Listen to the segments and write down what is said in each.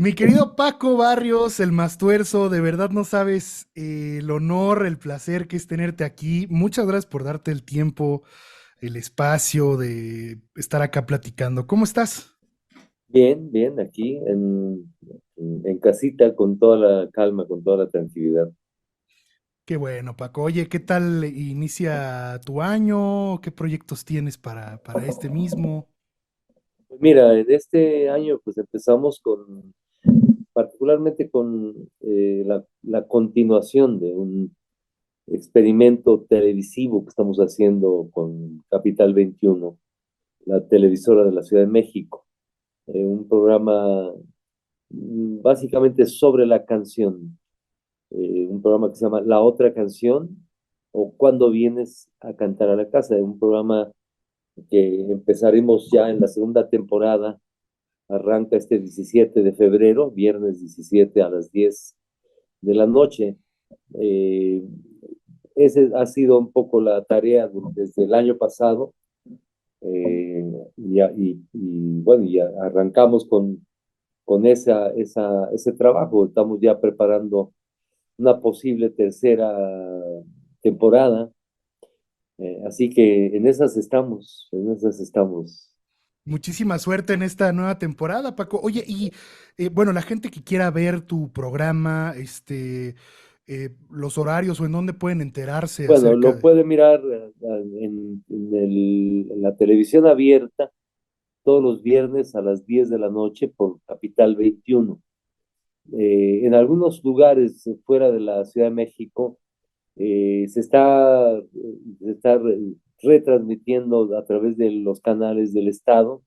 Mi querido Paco Barrios, el Mastuerzo, de verdad no sabes el honor, el placer que es tenerte aquí. Muchas gracias por darte el tiempo, el espacio de estar acá platicando. ¿Cómo estás? Bien, bien, aquí en casita con toda la calma, con toda la tranquilidad. Qué bueno, Paco. Oye, ¿qué tal inicia tu año? ¿Qué proyectos tienes para este mismo? Pues mira, en este año pues empezamos particularmente con la continuación de un experimento televisivo que estamos haciendo con Capital 21, la televisora de la Ciudad de México. Un programa básicamente sobre la canción. Un programa que se llama La Otra Canción o Cuando vienes a cantar a la casa, un programa que empezaremos ya en la segunda temporada, arranca este 17 de febrero, viernes 17 a las 10 de la noche. Eh, Ese ha sido un poco la tarea desde el año pasado, bueno, ya arrancamos con ese trabajo, estamos ya preparando una posible tercera temporada. Así que en esas estamos, en esas estamos. Muchísima suerte en esta nueva temporada, Paco. Oye, y bueno, la gente que quiera ver tu programa, los horarios o en dónde pueden enterarse Bueno, acerca lo de... puede mirar en la televisión abierta todos los viernes a las 10 de la noche por Capital 21. En algunos lugares fuera de la Ciudad de México se está retransmitiendo a través de los canales del Estado.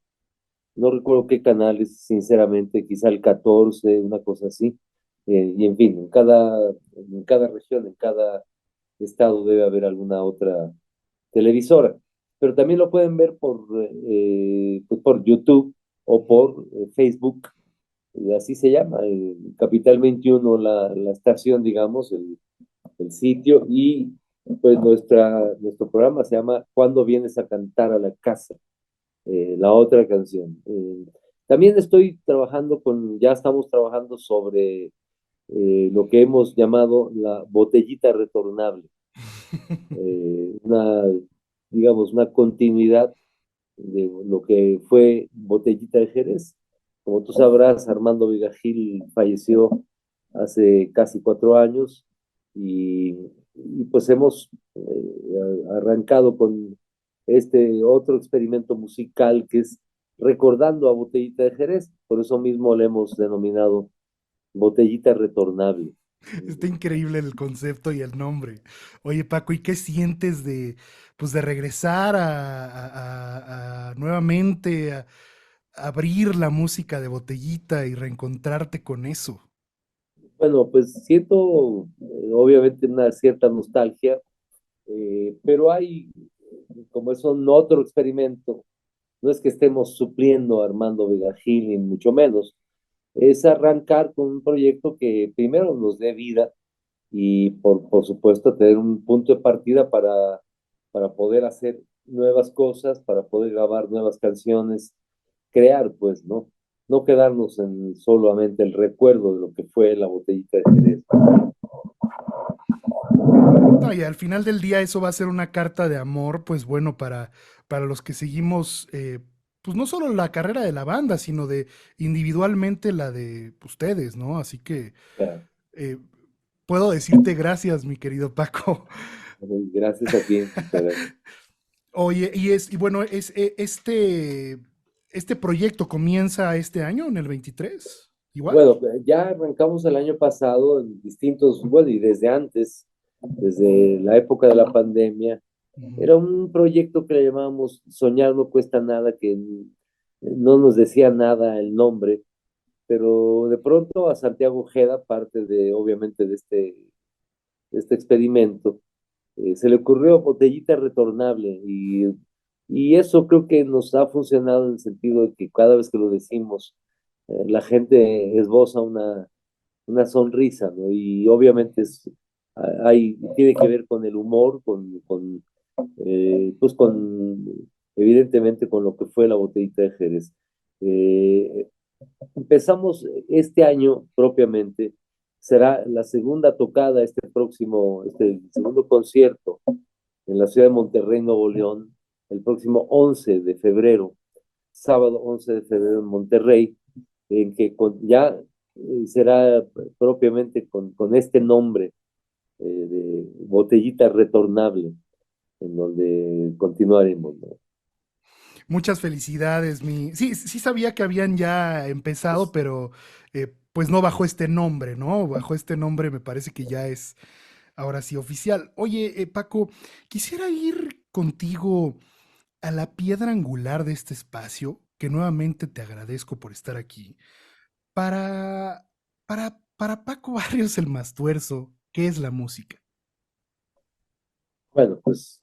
No recuerdo qué canales, sinceramente, quizá el 14, una cosa así. Y en fin, en cada región, en cada estado debe haber alguna otra televisora. Pero también lo pueden ver pues por YouTube o por Facebook, así se llama, Capital 21, la estación, digamos, el sitio, y pues nuestro programa se llama ¿Cuándo vienes a cantar a la casa? La otra canción. También ya estamos trabajando sobre lo que hemos llamado la botellita retornable, digamos, una continuidad de lo que fue Botellita de Jerez. Como tú sabrás, Armando Vigajil falleció hace casi 4 años y pues hemos arrancado con este otro experimento musical que es recordando a Botellita de Jerez. Por eso mismo le hemos denominado Botellita Retornable. Está increíble el concepto y el nombre. Oye, Paco, ¿y qué sientes de, pues, de regresar nuevamente a abrir la música de Botellita y reencontrarte con eso? Bueno, pues siento obviamente una cierta nostalgia, pero como es un otro experimento, no es que estemos supliendo a Armando Vega Gil, ni mucho menos, es arrancar con un proyecto que primero nos dé vida y por supuesto tener un punto de partida para poder hacer nuevas cosas, para poder grabar nuevas canciones, crear pues, ¿no? No quedarnos en solamente el recuerdo de lo que fue la botellita de Jerez. No, y al final del día eso va a ser una carta de amor, pues bueno, para los que seguimos, pues no solo la carrera de la banda, sino de individualmente la de ustedes, ¿no? Así que Ya, eh, puedo decirte gracias, mi querido Paco. gracias a ti, muchas gracias. Oye, y bueno, este proyecto comienza este año, en el 23, igual. Bueno, ya arrancamos el año pasado en distintos, bueno, y desde antes, desde la época de la pandemia. Ujú. Era un proyecto que le llamábamos Soñar no cuesta nada, que no nos decía nada el nombre, pero de pronto a Santiago Ojeda, parte obviamente de este experimento, se le ocurrió botellita retornable y eso creo que nos ha funcionado en el sentido de que cada vez que lo decimos, la gente esboza una sonrisa, ¿no? Y obviamente tiene que ver con el humor, pues evidentemente con lo que fue la botellita de Jerez. Eh, empezamos este año propiamente, será la segunda tocada, este segundo concierto en la ciudad de Monterrey, Nuevo León, el próximo 11 de febrero, sábado 11 de febrero en Monterrey, en que ya será propiamente con este nombre de Botellita Retornable, en donde continuaremos, ¿no? Muchas felicidades, mi. Sí, sí sabía que habían ya empezado, pero pues no bajo este nombre, ¿no? Bajo este nombre me parece que ya es ahora sí oficial. Oye, Paco, quisiera ir contigo a la piedra angular de este espacio, que nuevamente te agradezco por estar aquí. Para, para Paco Barrios el Mastuerzo, ¿qué es la música? Bueno, pues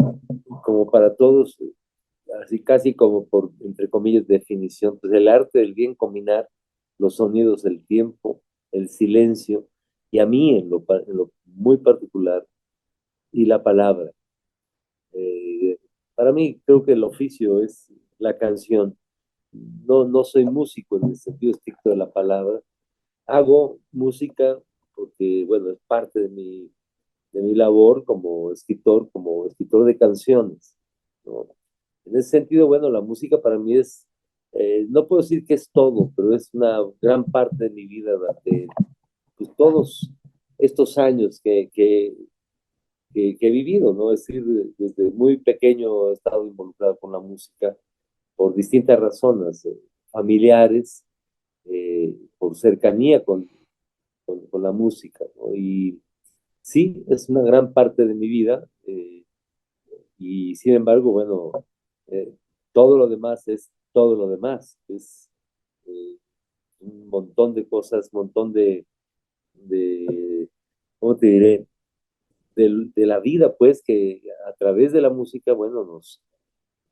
como para todos, así casi como por, entre comillas, definición, pues el arte del bien combinar los sonidos del tiempo, el silencio, y a mí en lo muy particular, y la palabra. Eh, para mí creo que el oficio es la canción. No soy músico en el sentido estricto de la palabra. Hago música porque, bueno, es parte de mi labor como escritor de canciones, ¿no? En ese sentido, bueno, la música para mí es, no puedo decir que es todo, pero es una gran parte de mi vida durante pues, todos estos años que he vivido, ¿no? Es decir, desde muy pequeño he estado involucrado con la música por distintas razones, familiares, por cercanía con la música, ¿no? Y sí, es una gran parte de mi vida, y sin embargo, bueno, eh, todo lo demás es todo lo demás, es eh, un montón de cosas, un montón de ¿cómo te diré? De la vida, pues, que a través de la música, bueno,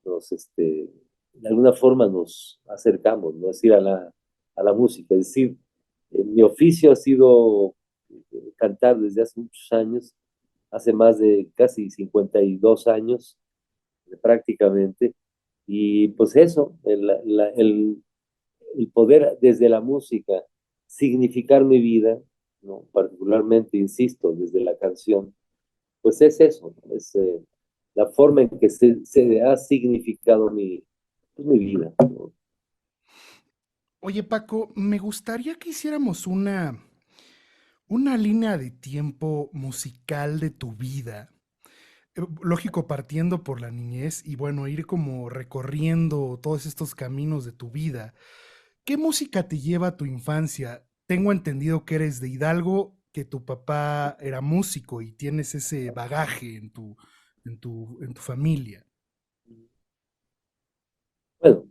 de alguna forma nos acercamos, ¿no? Es decir, a la música. Es decir, mi oficio ha sido cantar desde hace muchos años, hace más de casi 52 años, prácticamente, y pues eso, el poder desde la música significar mi vida, ¿no? Particularmente, insisto, desde la canción, pues es eso, ¿no? Es la forma en que se ha significado pues, mi vida, ¿no? Oye, Paco, me gustaría que hiciéramos una línea de tiempo musical de tu vida. Lógico, partiendo por la niñez y bueno, ir como recorriendo todos estos caminos de tu vida. ¿Qué música te lleva a tu infancia? Tengo entendido que eres de Hidalgo, que tu papá era músico y tienes ese bagaje en tu familia. Bueno,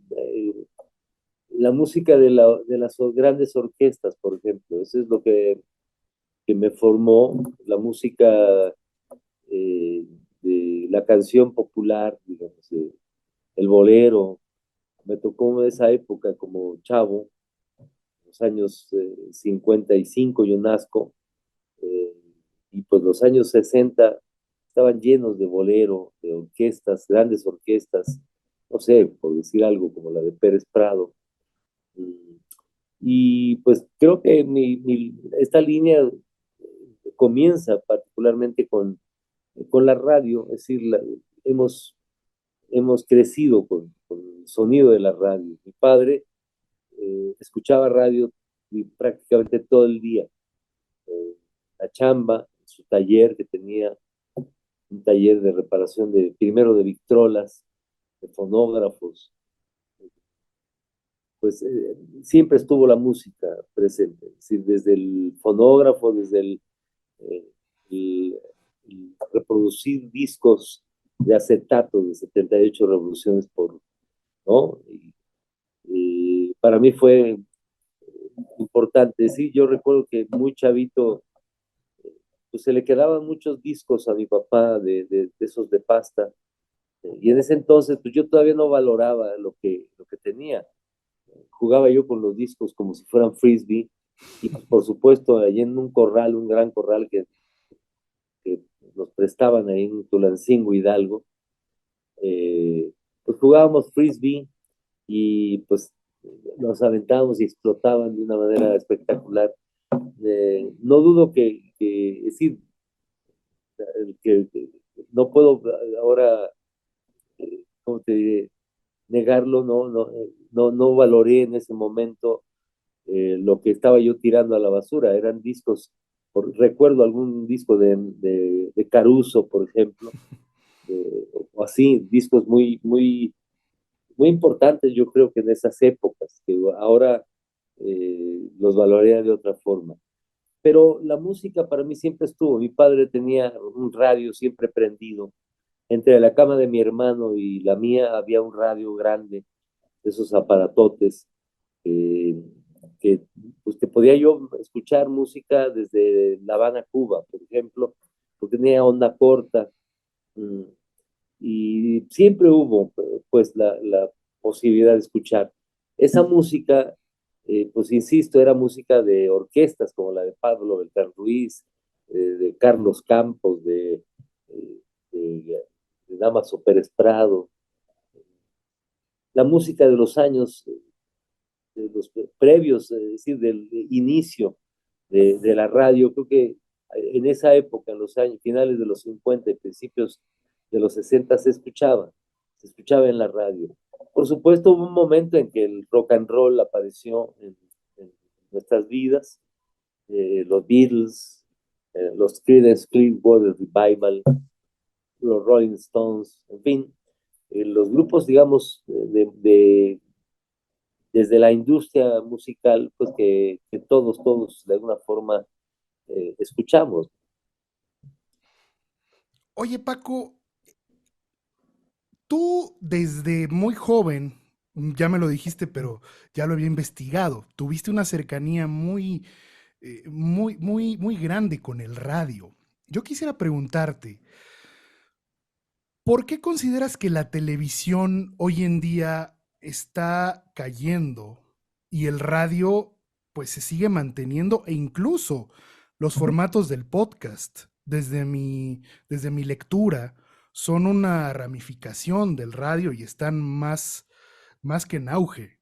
la música de las grandes orquestas, por ejemplo, eso es lo que me formó, la música eh, de la canción popular, digamos, el bolero. Me tocó esa época como chavo, los años 55 yo nazco, eh, y pues los años 60 estaban llenos de bolero, de orquestas, grandes orquestas, no sé, por decir algo como la de Pérez Prado. Y, y pues creo que esta línea comienza particularmente con la radio, es decir, hemos crecido con el sonido de la radio. Mi padre escuchaba radio prácticamente todo el día. La chamba, su taller que tenía, un taller de reparación primero de victrolas, de fonógrafos, pues siempre estuvo la música presente, es decir, desde el fonógrafo, desde eh, el, el reproducir discos de acetato de 78 revoluciones ¿no? Y para mí fue importante. Sí, yo recuerdo que muy chavito, pues se le quedaban muchos discos a mi papá de esos de pasta. Y en ese entonces, pues yo todavía no valoraba lo que tenía. Jugaba yo con los discos como si fueran frisbee. Y pues por supuesto, allí en un corral, un gran corral que nos prestaban ahí en Tulancingo, Hidalgo, pues jugábamos frisbee y pues los aventábamos y explotaban de una manera espectacular. No dudo es decir, que no puedo ahora, ¿cómo te diré? Negarlo, no valoré en ese momento lo que estaba yo tirando a la basura. Eran discos, recuerdo algún disco de Caruso, por ejemplo, o así, discos muy importantes, yo creo que en esas épocas, que ahora los valoraría de otra forma. Pero la música para mí siempre estuvo. Mi padre tenía un radio siempre prendido. Entre la cama de mi hermano y la mía había un radio grande, de esos aparatotes, eh, que, pues, que podía yo escuchar música desde La Habana, Cuba, por ejemplo, porque tenía onda corta. mm, y siempre hubo, pues, la posibilidad de escuchar. Esa música, pues, insisto, era música de orquestas como la de Pablo Beltrán Ruiz, de Carlos Campos, eh, de, de Damaso Pérez Prado, la música de los años, de los previos, es decir, del inicio de la radio. Creo que en esa época, en los años finales de los 50 y principios de los 60, se escuchaba en la radio. Por supuesto, hubo un momento en que el rock and roll apareció en nuestras vidas, los Beatles, los Creedence Clearwater Revival, los Rolling Stones, en fin, los grupos, digamos, desde la industria musical, pues que todos de alguna forma escuchamos. Oye, Paco, tú desde muy joven, ya me lo dijiste, pero ya lo había investigado, tuviste una cercanía muy grande con el radio. Yo quisiera preguntarte, ¿por qué consideras que la televisión hoy en día está cayendo y el radio pues se sigue manteniendo e incluso los formatos del podcast, desde mi lectura, son una ramificación del radio y están más que en auge?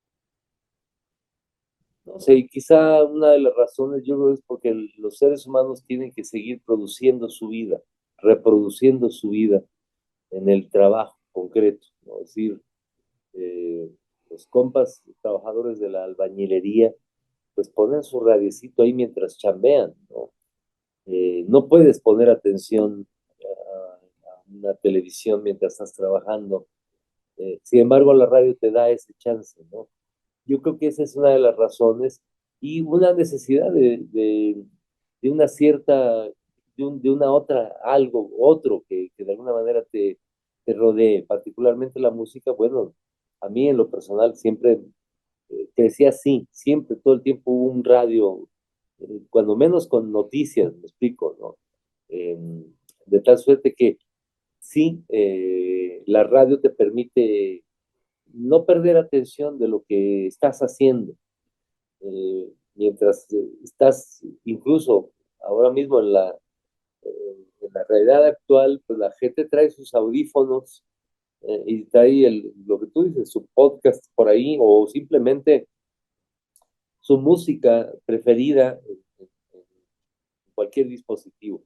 No sé, y quizá una de las razones yo creo es porque los seres humanos tienen que seguir produciendo su vida, reproduciendo su vida en el trabajo concreto, ¿no? Es decir, eh, los compas trabajadores de la albañilería, pues ponen su radiecito ahí mientras chambean, ¿no? No puedes poner atención a una televisión mientras estás trabajando. Sin embargo, la radio te da ese chance, ¿no? Yo creo que esa es una de las razones y una necesidad de una cierta, de una otra, algo, otro que de alguna manera te rodee, particularmente la música. Bueno, a mí en lo personal siempre crecí así, siempre, todo el tiempo hubo un radio, cuando menos con noticias, me explico, ¿no? Eh, de tal suerte que sí, la radio te permite no perder atención de lo que estás haciendo, mientras estás, incluso ahora mismo en la realidad actual, pues la gente trae sus audífonos y trae lo que tú dices, su podcast por ahí, o simplemente su música preferida en cualquier dispositivo.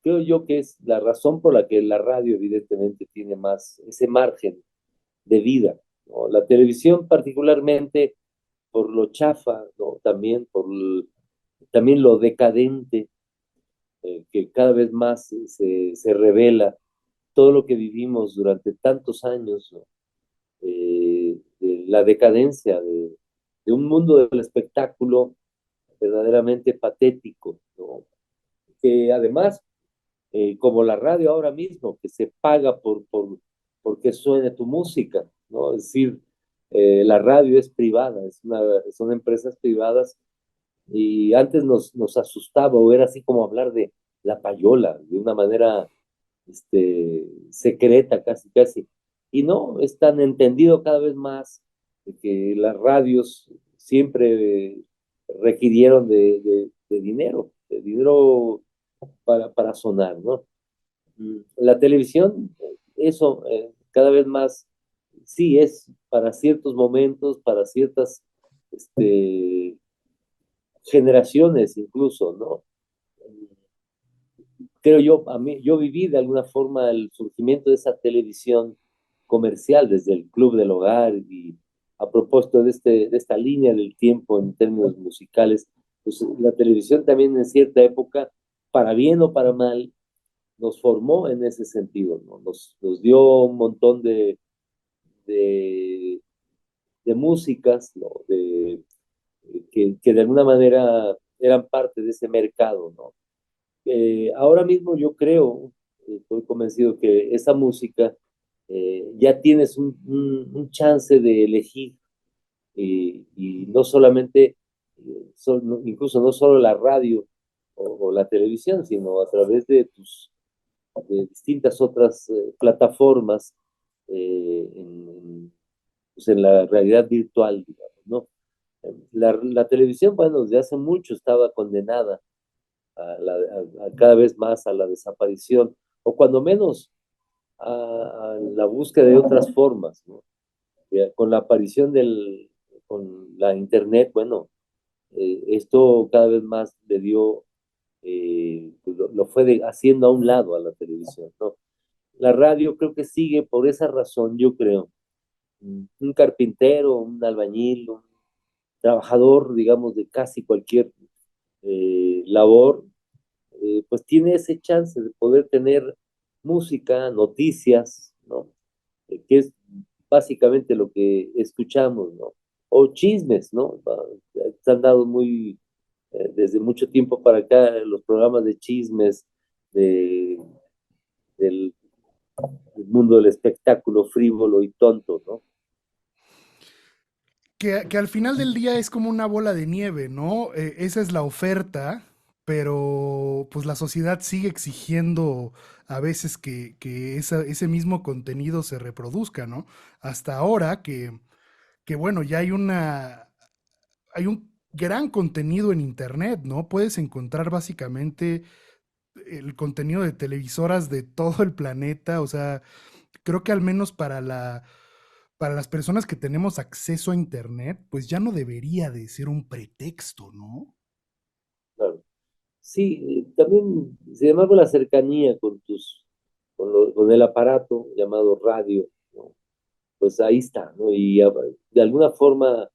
Creo yo que es la razón por la que la radio evidentemente tiene más ese margen de vida, ¿no? La televisión particularmente por lo chafa, ¿no? También también lo decadente, que cada vez más se revela todo lo que vivimos durante tantos años, ¿no? De la decadencia de un mundo del espectáculo verdaderamente patético, ¿no? Que además, como la radio ahora mismo, que se paga porque suene tu música, ¿no? Es decir, la radio es privada, son empresas privadas. Y antes nos asustaba, o era así como hablar de la payola, de una manera secreta, casi, casi. Y no, es tan entendido cada vez más de que las radios siempre requirieron de dinero para sonar, ¿no? La televisión, eso cada vez más, sí, es para ciertos momentos, para ciertas este, generaciones incluso, ¿no? Creo yo, yo viví de alguna forma el surgimiento de esa televisión comercial desde el Club del Hogar y a propósito de esta línea del tiempo en términos musicales, pues la televisión también en cierta época, para bien o para mal, nos formó en ese sentido, ¿no? Nos dio un montón de, de músicas, ¿no? Que de alguna manera eran parte de ese mercado, ¿no? Ahora mismo yo creo, estoy convencido que esa música ya tienes un chance de elegir y no solamente, incluso no solo la radio o la televisión, sino a través de distintas otras plataformas pues en la realidad virtual, digamos, ¿no? La televisión, bueno, desde hace mucho estaba condenada a cada vez más a la desaparición, o cuando menos a la búsqueda de otras formas, ¿no? Con la aparición con la internet, bueno, esto cada vez más le dio, pues lo fue haciendo a un lado a la televisión, ¿no? La radio creo que sigue por esa razón, yo creo. Un carpintero, un albañil, un trabajador, digamos, de casi cualquier labor, pues tiene ese chance de poder tener música, noticias, ¿no? Que es básicamente lo que escuchamos, ¿no? O chismes, ¿no? Se han dado desde mucho tiempo para acá los programas de chismes de, del, del mundo del espectáculo frívolo y tonto, ¿no? Que al final del día es como una bola de nieve, ¿no? Esa es la oferta, pero pues la sociedad sigue exigiendo a veces que ese mismo contenido se reproduzca, ¿no? Hasta ahora que bueno, ya hay un gran contenido en internet, ¿no? Puedes encontrar básicamente el contenido de televisoras de todo el planeta, o sea, creo que al menos para las personas que tenemos acceso a internet, pues ya no debería de ser un pretexto, ¿no? Claro. Sí, también, sin embargo, la cercanía con el aparato llamado radio, ¿no? Pues ahí está, ¿no? Y de alguna forma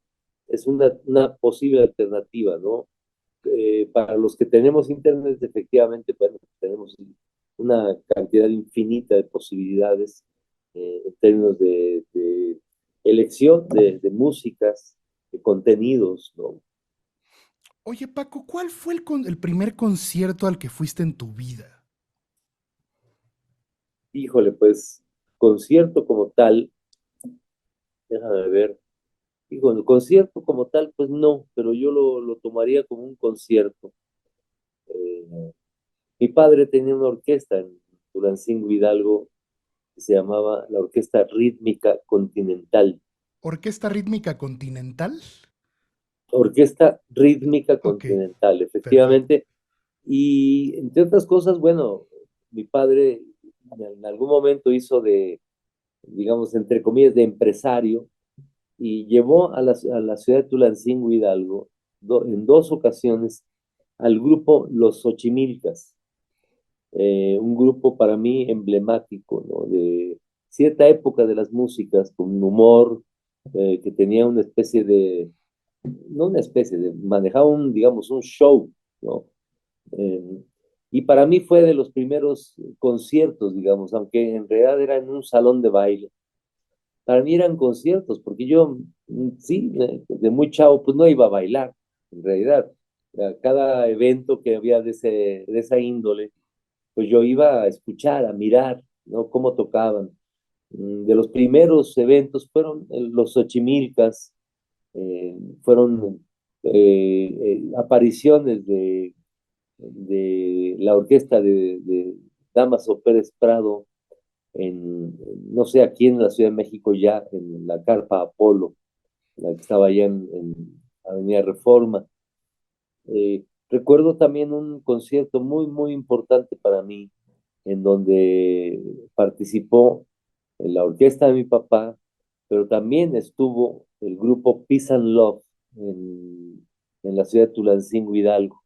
es una posible alternativa, ¿no? Para los que tenemos internet, efectivamente, bueno, tenemos una cantidad infinita de posibilidades en términos de elección de músicas, de contenidos, ¿no? Oye, Paco, ¿cuál fue el primer concierto al que fuiste en tu vida? Híjole, pues concierto como tal, déjame ver, híjole, concierto como tal, pues no, pero yo lo tomaría como un concierto. Eh, Mi padre tenía una orquesta en Tulancingo Hidalgo que se llamaba la Orquesta Rítmica Continental. ¿Orquesta rítmica continental? Orquesta Rítmica Ok, Continental, perfecto. efectivamente. Y entre otras cosas, bueno, mi padre en algún momento hizo digamos, entre comillas, de empresario y llevó a la ciudad de Tulancingo Hidalgo en dos ocasiones al grupo Los Xochimilcas, un grupo para mí emblemático, ¿no? De cierta época de las músicas, con un humor que tenía una especie no una especie manejaba digamos, un show, ¿no? Eh, y para mí fue de los primeros conciertos, digamos, aunque en realidad era en un salón de baile. Para mí eran conciertos, porque yo, sí, de muy chavo, pues no iba a bailar, en realidad. A cada evento que había de esa índole, pues yo iba a escuchar, a mirar, ¿no? Cómo tocaban. De los primeros eventos fueron los Xochimilcas, fueron apariciones de la orquesta de Damaso Pérez Prado no sé, aquí en la Ciudad de México ya, en la Carpa Apolo, la que estaba allá en Avenida Reforma. Recuerdo también un concierto muy, muy importante para mí, en donde participó en la orquesta de mi papá, pero también estuvo el grupo Peace and Love, en, en la ciudad de Tulancingo, Hidalgo.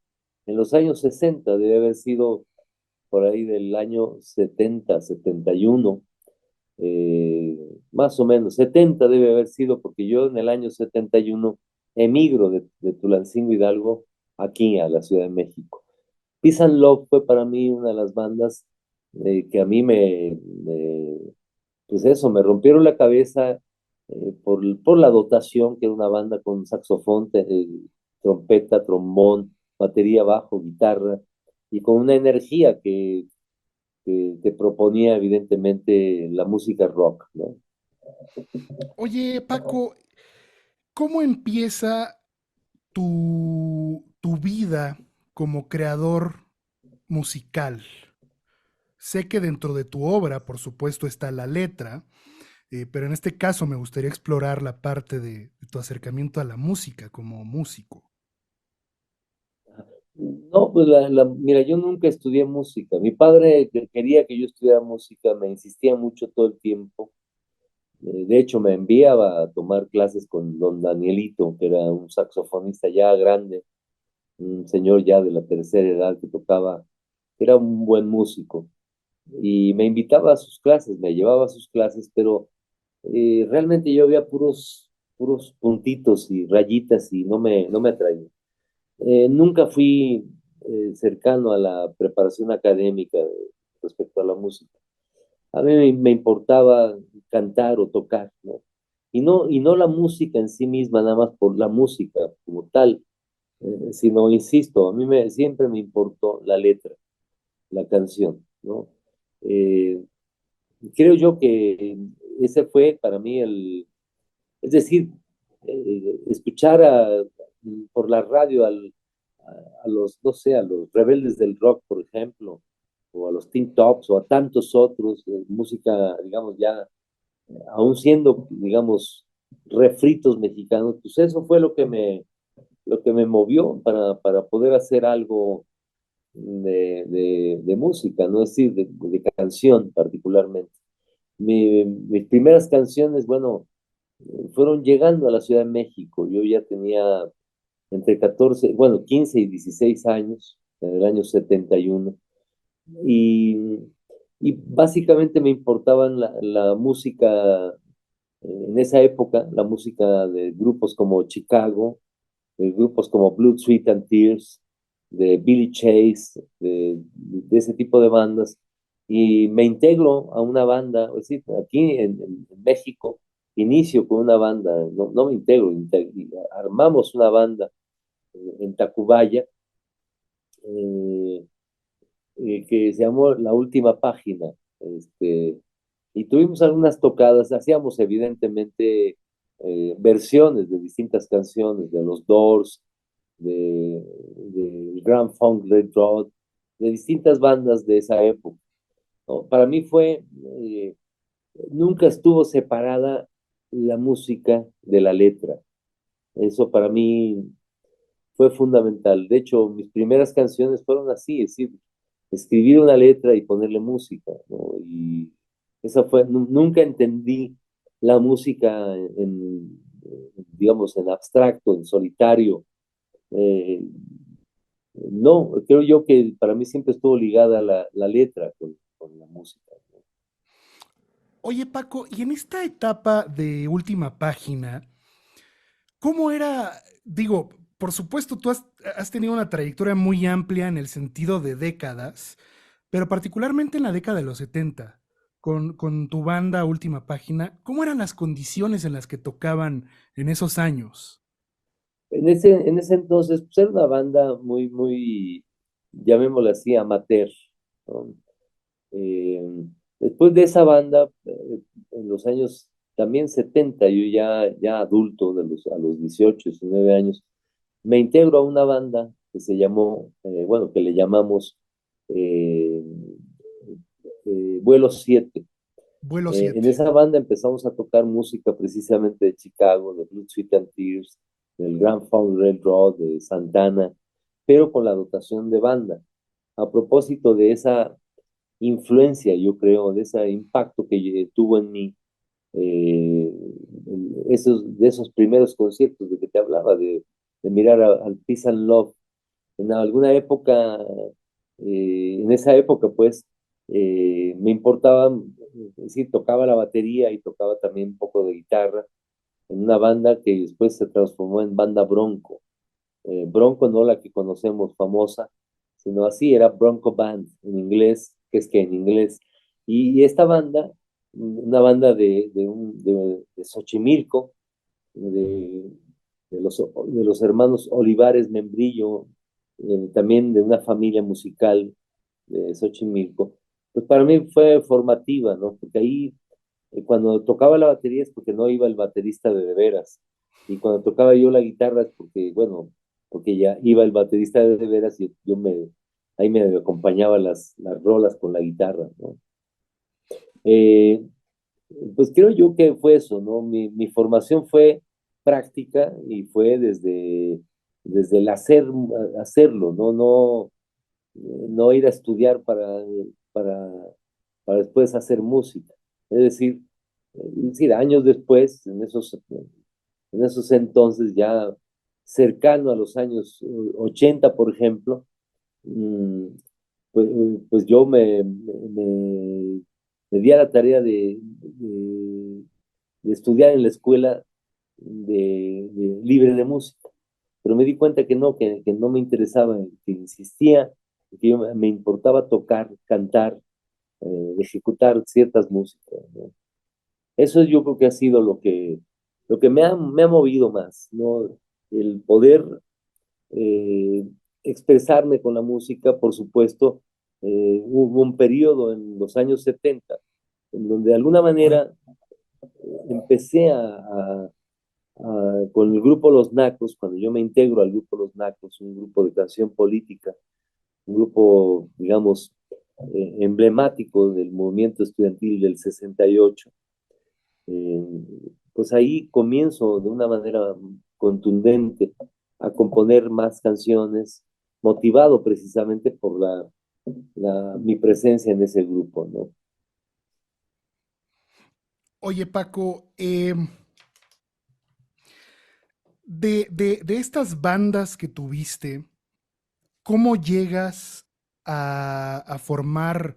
En los años 60, debe haber sido por ahí del año 70, 71, eh, más o menos, 70 debe haber sido, porque yo en el año 71 emigro de Tulancingo, Hidalgo, aquí a la Ciudad de México. Peace and Love fue para mí una de las bandas que a mí pues eso, me rompieron la cabeza por la dotación, que era una banda con saxofón, trompeta, trombón, batería, bajo, guitarra, y con una energía que proponía evidentemente la música rock, ¿no? Oye, Paco, ¿cómo empieza tu vida como creador musical? Sé que dentro de tu obra, por supuesto, está la letra, pero en este caso me gustaría explorar la parte de tu acercamiento a la música como músico. No, pues mira, yo nunca estudié música. Mi padre quería que yo estudiara música, me insistía mucho todo el tiempo. De hecho, me enviaba a tomar clases con don Danielito, que era un saxofonista ya grande, un señor ya de la tercera edad que tocaba, que era un buen músico. Y me invitaba a sus clases, me llevaba a sus clases, pero realmente yo veía puros puntitos y rayitas y no me atraía. Nunca fui cercano a la preparación académica respecto a la música. A mí me importaba cantar o tocar, ¿no? Y no la música en sí misma, nada más por la música como tal, sino, insisto, a mí siempre me importó la letra, la canción, ¿no? Eh, Creo yo que ese fue para mí es decir, escuchar por la radio a los, no sé, a los rebeldes del rock, por ejemplo, o a los Teen Tops, o a tantos otros, música, digamos, ya, aún siendo, digamos, refritos mexicanos, pues eso fue lo que me movió para poder hacer algo de música, ¿no? Es decir, de canción particularmente. Mis primeras canciones, bueno, fueron llegando a la Ciudad de México. Yo ya tenía entre 14, bueno, 15 y 16 años, en el año 71, y, y básicamente me importaban la música, en esa época, la música de grupos como Chicago, de grupos como Blood, Sweat and Tears, de Billy Chase, de ese tipo de bandas, y me integro a una banda, es decir, aquí en México, inicio con una banda, no me integro, armamos una banda en Tacubaya, eh, que se llamó La Última Página, y tuvimos algunas tocadas, hacíamos evidentemente versiones de distintas canciones, de los Doors, de Grand Funk Railroad, de distintas bandas de esa época, ¿no? Para mí nunca estuvo separada la música de la letra. Eso para mí fue fundamental. De hecho, mis primeras canciones fueron así, es decir, escribir una letra y ponerle música, ¿no? Y esa fue, nunca entendí la música digamos, en abstracto, en solitario. Eh, no, creo yo que para mí siempre estuvo ligada la letra con la música, ¿no? Oye, Paco, y en esta etapa de última página, ¿cómo era? Digo, por supuesto, tú has tenido una trayectoria muy amplia en el sentido de décadas, pero particularmente en la década de los 70, con tu banda Última Página, ¿cómo eran las condiciones en las que tocaban en esos años? En ese entonces, pues era una banda muy, muy, llamémosla así, amateur, ¿no? Eh, Después de esa banda, en los años también 70, yo ya adulto, a los 18, 19 años, me integro a una banda que se llamó, bueno, que le llamamos eh, Vuelo 7. Vuelo En 7. esa banda empezamos a tocar música precisamente de Chicago, de Blood, Sweat and Tears, del Grand Funk Railroad, de Santana, pero con la dotación de banda. A propósito de esa influencia, yo creo, de ese impacto que tuvo en mí, eh, de esos primeros conciertos de que te hablaba, de mirar al Peace and Love. En alguna época, en esa época, pues, me importaba, es decir, tocaba la batería y tocaba también un poco de guitarra en una banda que después se transformó en banda Bronco. Bronco no la que conocemos famosa, sino así era Bronco Band en inglés, que es que en inglés. Y esta banda, una banda de Xochimilco, de, de los hermanos Olivares Membrillo, también de una familia musical de Xochimilco, pues para mí fue formativa, ¿no? Porque ahí, cuando tocaba la batería es porque no iba el baterista de veras, y cuando tocaba yo la guitarra es porque, bueno, porque ya iba el baterista de veras y ahí me acompañaba las rolas con la guitarra, ¿no? Eh, pues creo yo que fue eso, ¿no? Mi formación fue práctica y fue desde el hacerlo, ¿no? No ir a estudiar para, para después hacer música. Es decir, años después, en esos entonces, ya cercano a los años 80, por ejemplo, mm, pues, pues yo me di a la tarea de estudiar en la escuela libre de música, pero me di cuenta que no me interesaba, que insistía, que me importaba tocar, cantar, ejecutar ciertas músicas, ¿no? Eso yo creo que ha sido lo que me ha movido más, ¿no? El poder eh, expresarme con la música. Por supuesto, hubo un periodo en los años 70 en donde de alguna manera empecé con el grupo Los Nacos, cuando yo me integro al grupo Los Nacos, un grupo de canción política, un grupo, digamos, emblemático del movimiento estudiantil del 68. eh, pues ahí comienzo de una manera contundente a componer más canciones, motivado precisamente por mi presencia en ese grupo, ¿no? Oye, Paco, de estas bandas que tuviste, ¿cómo llegas a formar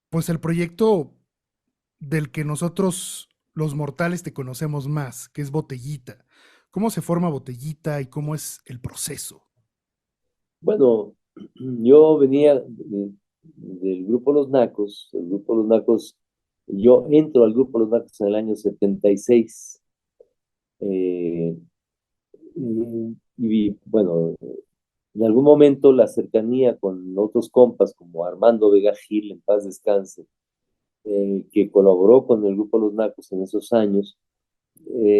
pues el proyecto del que nosotros los mortales te conocemos más, que es Botellita? ¿Cómo se forma Botellita y cómo es el proceso? Bueno, yo venía del grupo Los Nacos, yo entro al grupo Los Nacos en el año 76. eh, y bueno, en algún momento la cercanía con otros compas como Armando Vega Gil, en paz descanse, que colaboró con el grupo Los Nacos en esos años,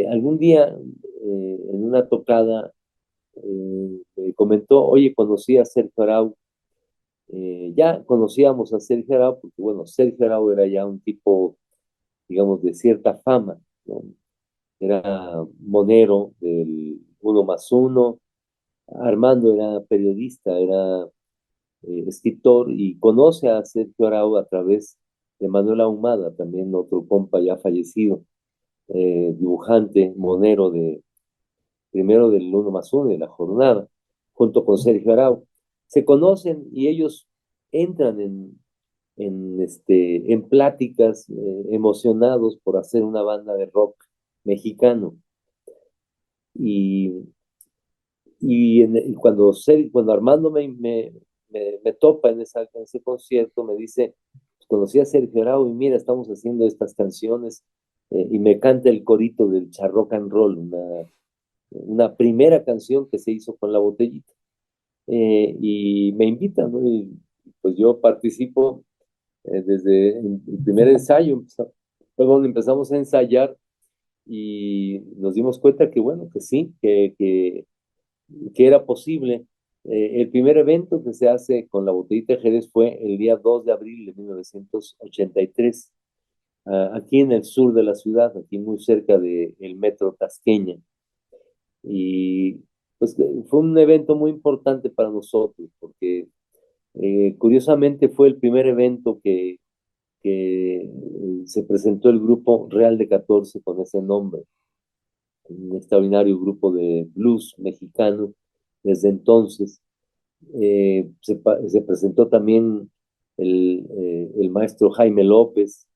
algún día en una tocada me comentó, oye, conocí a Sergio Arau. Ya conocíamos a Sergio Arau porque, bueno, Sergio Arau era ya un tipo, digamos, de cierta fama, ¿no? Era monero del Uno más Uno. Armando era periodista, era escritor, y conoce a Sergio Arau a través de Manuel Ahumada, también otro compa ya fallecido, dibujante, monero primero del Uno más Uno, de La Jornada, junto con Sergio Arau. Se conocen y ellos entran en pláticas, emocionados por hacer una banda de rock mexicano. Y, y cuando Armando me topa en ese concierto, me dice, "Pues conocí a Sergio Arau y mira, estamos haciendo estas canciones", y me canta el corito del Charrock and Roll, una primera canción que se hizo con la botellita. Y me invitan, ¿no? Y pues yo participo desde el primer ensayo. Perdón, empezamos a ensayar y nos dimos cuenta que, bueno, que sí, que era posible. El primer evento que se hace con la botellita de Jerez fue el día 2 de abril de 1983, aquí en el sur de la ciudad, aquí muy cerca del metro Tasqueña. Y pues fue un evento muy importante para nosotros, porque curiosamente fue el primer evento que se presentó el grupo Real de 14 con ese nombre, un extraordinario grupo de blues mexicano. Desde entonces se presentó también el maestro Jaime López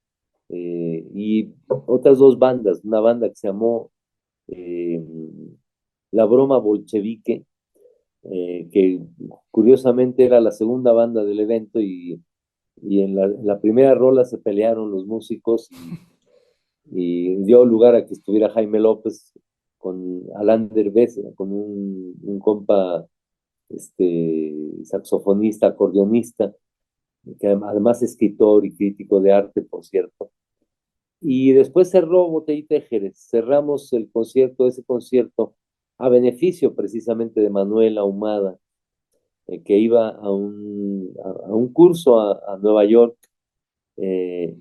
y otras dos bandas, una banda que se llamó eh, La Broma Bolchevique, que curiosamente era la segunda banda del evento y en la primera rola se pelearon los músicos y dio lugar a que estuviera Jaime López con Alan Derbez, con un compa saxofonista, acordeonista, que además es escritor y crítico de arte, por cierto. Y después cerró Botellita de Jerez. Cerramos el concierto, ese concierto, a beneficio precisamente de Manuel Ahumada, que iba a un curso a Nueva York. eh,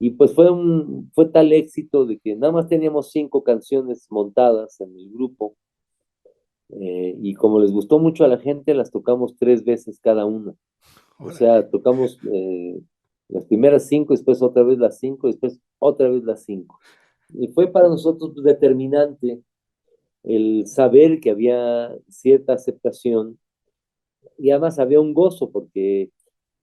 y pues fue tal éxito de que nada más teníamos 5 canciones montadas en el grupo. Y como les gustó mucho a la gente, las tocamos 3 veces cada una. O Órale. sea, tocamos las primeras 5, después otra vez las 5, después otra vez las 5. Y fue para nosotros determinante el saber que había cierta aceptación y además había un gozo porque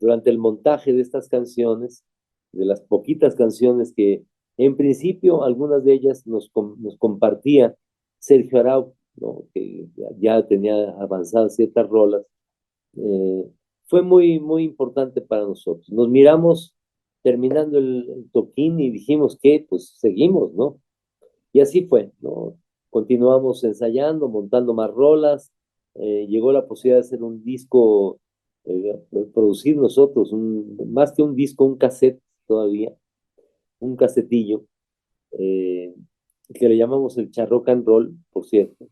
durante el montaje de estas canciones, de las poquitas canciones que en principio algunas de ellas nos compartía Sergio Arau, ¿no? Que ya tenía avanzadas ciertas rolas, eh, fue muy, muy importante para nosotros. Nos miramos terminando el toquín y dijimos que pues seguimos, ¿no? Y así fue, ¿no? Continuamos ensayando, montando más rolas, llegó la posibilidad de hacer un disco, producir nosotros, más que un disco, un cassette todavía, un casetillo, eh, que le llamamos el Charrock and Roll, por cierto,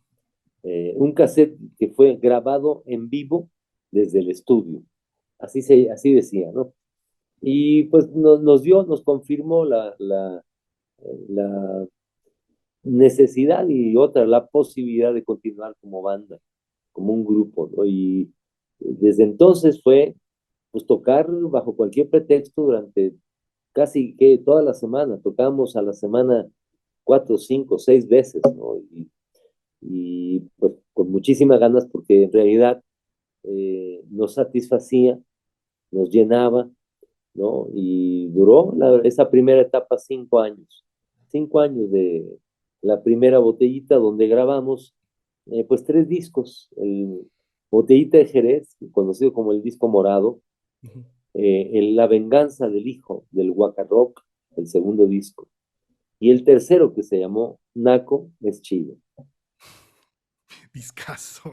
un cassette que fue grabado en vivo desde el estudio, así decía, ¿no? Y pues nos confirmó la necesidad y otra, la posibilidad de continuar como banda, como un grupo, ¿no? Y desde entonces fue pues tocar bajo cualquier pretexto durante casi que toda la semana, tocamos a la semana 4, 5, 6 veces, ¿no? Y pues con muchísimas ganas porque en realidad nos satisfacía, nos llenaba, ¿no? Y duró esa primera etapa 5 años, 5 años de la primera botellita donde grabamos pues 3 discos, el Botellita de Jerez, conocido como el disco morado, Ujú. La venganza del hijo del Rock, el segundo disco, y el tercero que se llamó Naco es chido. Discazo.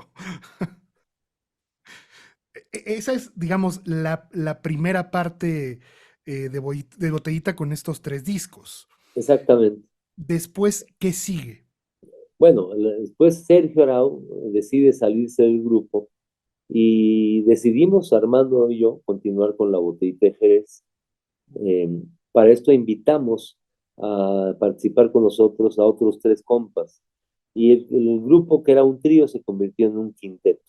Esa es, digamos, la primera parte de Botellita con estos tres discos. Exactamente. Después, ¿qué sigue? Bueno, después Sergio Arau decide salirse del grupo y decidimos, Armando y yo, continuar con la Botellita de Jerez. Eh, para esto invitamos a participar con nosotros a otros 3 compas. Y el grupo, que era un trío, se convirtió en un quinteto.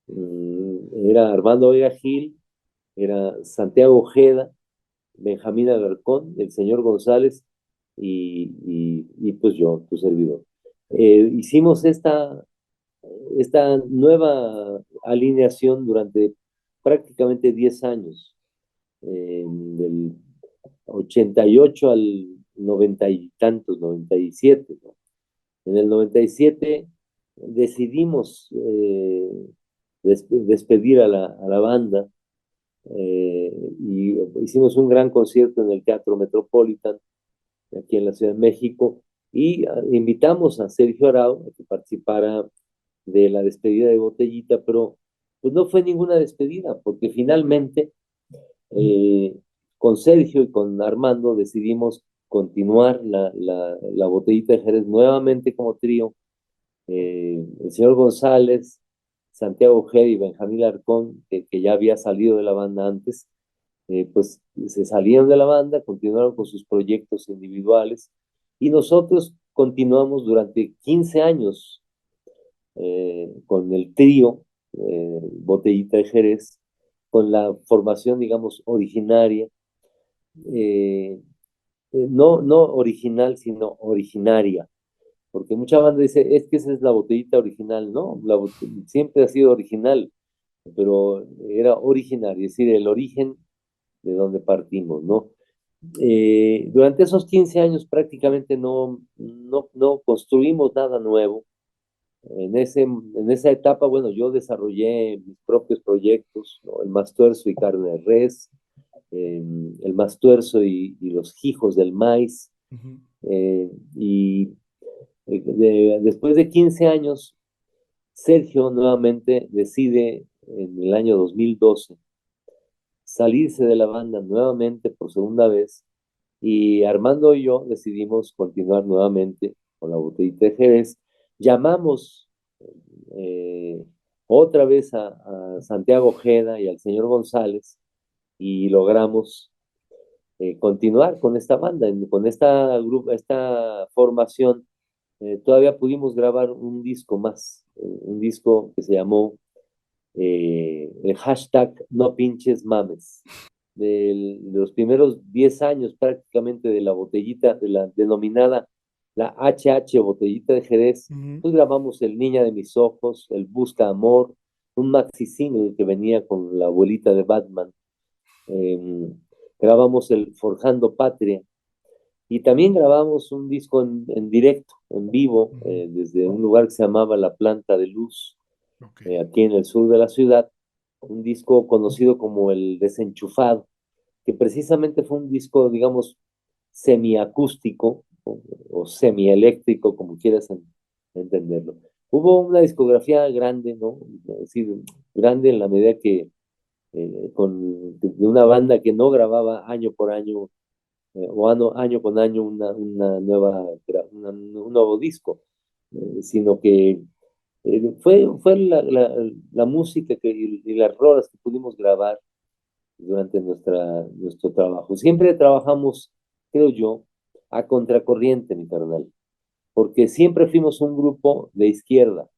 Era Armando Vega Gil, era Santiago Ojeda, Benjamín Alarcón, el señor González y pues yo, tu servidor. Hicimos esta nueva alineación durante prácticamente 10 años, del 88 al 90 y tantos, 97, ¿no? En el 97 decidimos despedir a la banda y hicimos un gran concierto en el Teatro Metropolitan, aquí en la Ciudad de México, y invitamos a Sergio Arau a que participara de la despedida de Botellita, pero pues no fue ninguna despedida, porque finalmente eh, con Sergio y con Armando decidimos continuar la Botellita de Jerez nuevamente como trío. El señor González, Santiago Ojeda y Benjamín Arcón, que ya había salido de la banda antes, pues se salieron de la banda, continuaron con sus proyectos individuales y nosotros continuamos durante 15 años con el trío Botellita de Jerez, con la formación, digamos, originaria. eh, no, no original, sino originaria, porque mucha banda dice, es que esa es la botellita original, no, siempre ha sido original, pero era originaria, es decir, el origen de donde partimos, ¿no? Durante esos 15 años prácticamente no construimos nada nuevo. En esa etapa, bueno, yo desarrollé mis propios proyectos, ¿no? El Mastuerzo y Carne de Res, el Mastuerzo y los Hijos del Maíz, Ujú. y después de 15 años, Sergio nuevamente decide en el año 2012 salirse de la banda nuevamente por segunda vez y Armando y yo decidimos continuar nuevamente con la botellita de Jerez. Llamamos eh, otra vez a Santiago Ojeda y al señor González y logramos continuar con esta banda, con esta formación. Todavía pudimos grabar un disco más, un disco que se llamó el hashtag No Pinches Mames. De los primeros 10 años prácticamente de la botellita, de la denominada la HH Botellita de Jerez, Ujú. pues grabamos El Niña de mis Ojos, El Busca Amor, un maxi single que venía con la abuelita de Batman, eh, grabamos el Forjando Patria y también grabamos un disco en directo, en vivo, Ujú. desde un lugar que se llamaba La Planta de Luz, Ok. aquí en el sur de la ciudad, un disco conocido como El Desenchufado, que precisamente fue un disco, digamos, semiacústico o semieléctrico, como quieras entenderlo. Hubo una discografía grande, ¿no? Es decir, grande en la medida que de una banda que no grababa año por año o año con año un nuevo disco, sino que fue la música y las rolas que pudimos grabar durante nuestro trabajo. Siempre trabajamos, creo yo, a contracorriente, mi carnal, porque siempre fuimos un grupo de izquierda.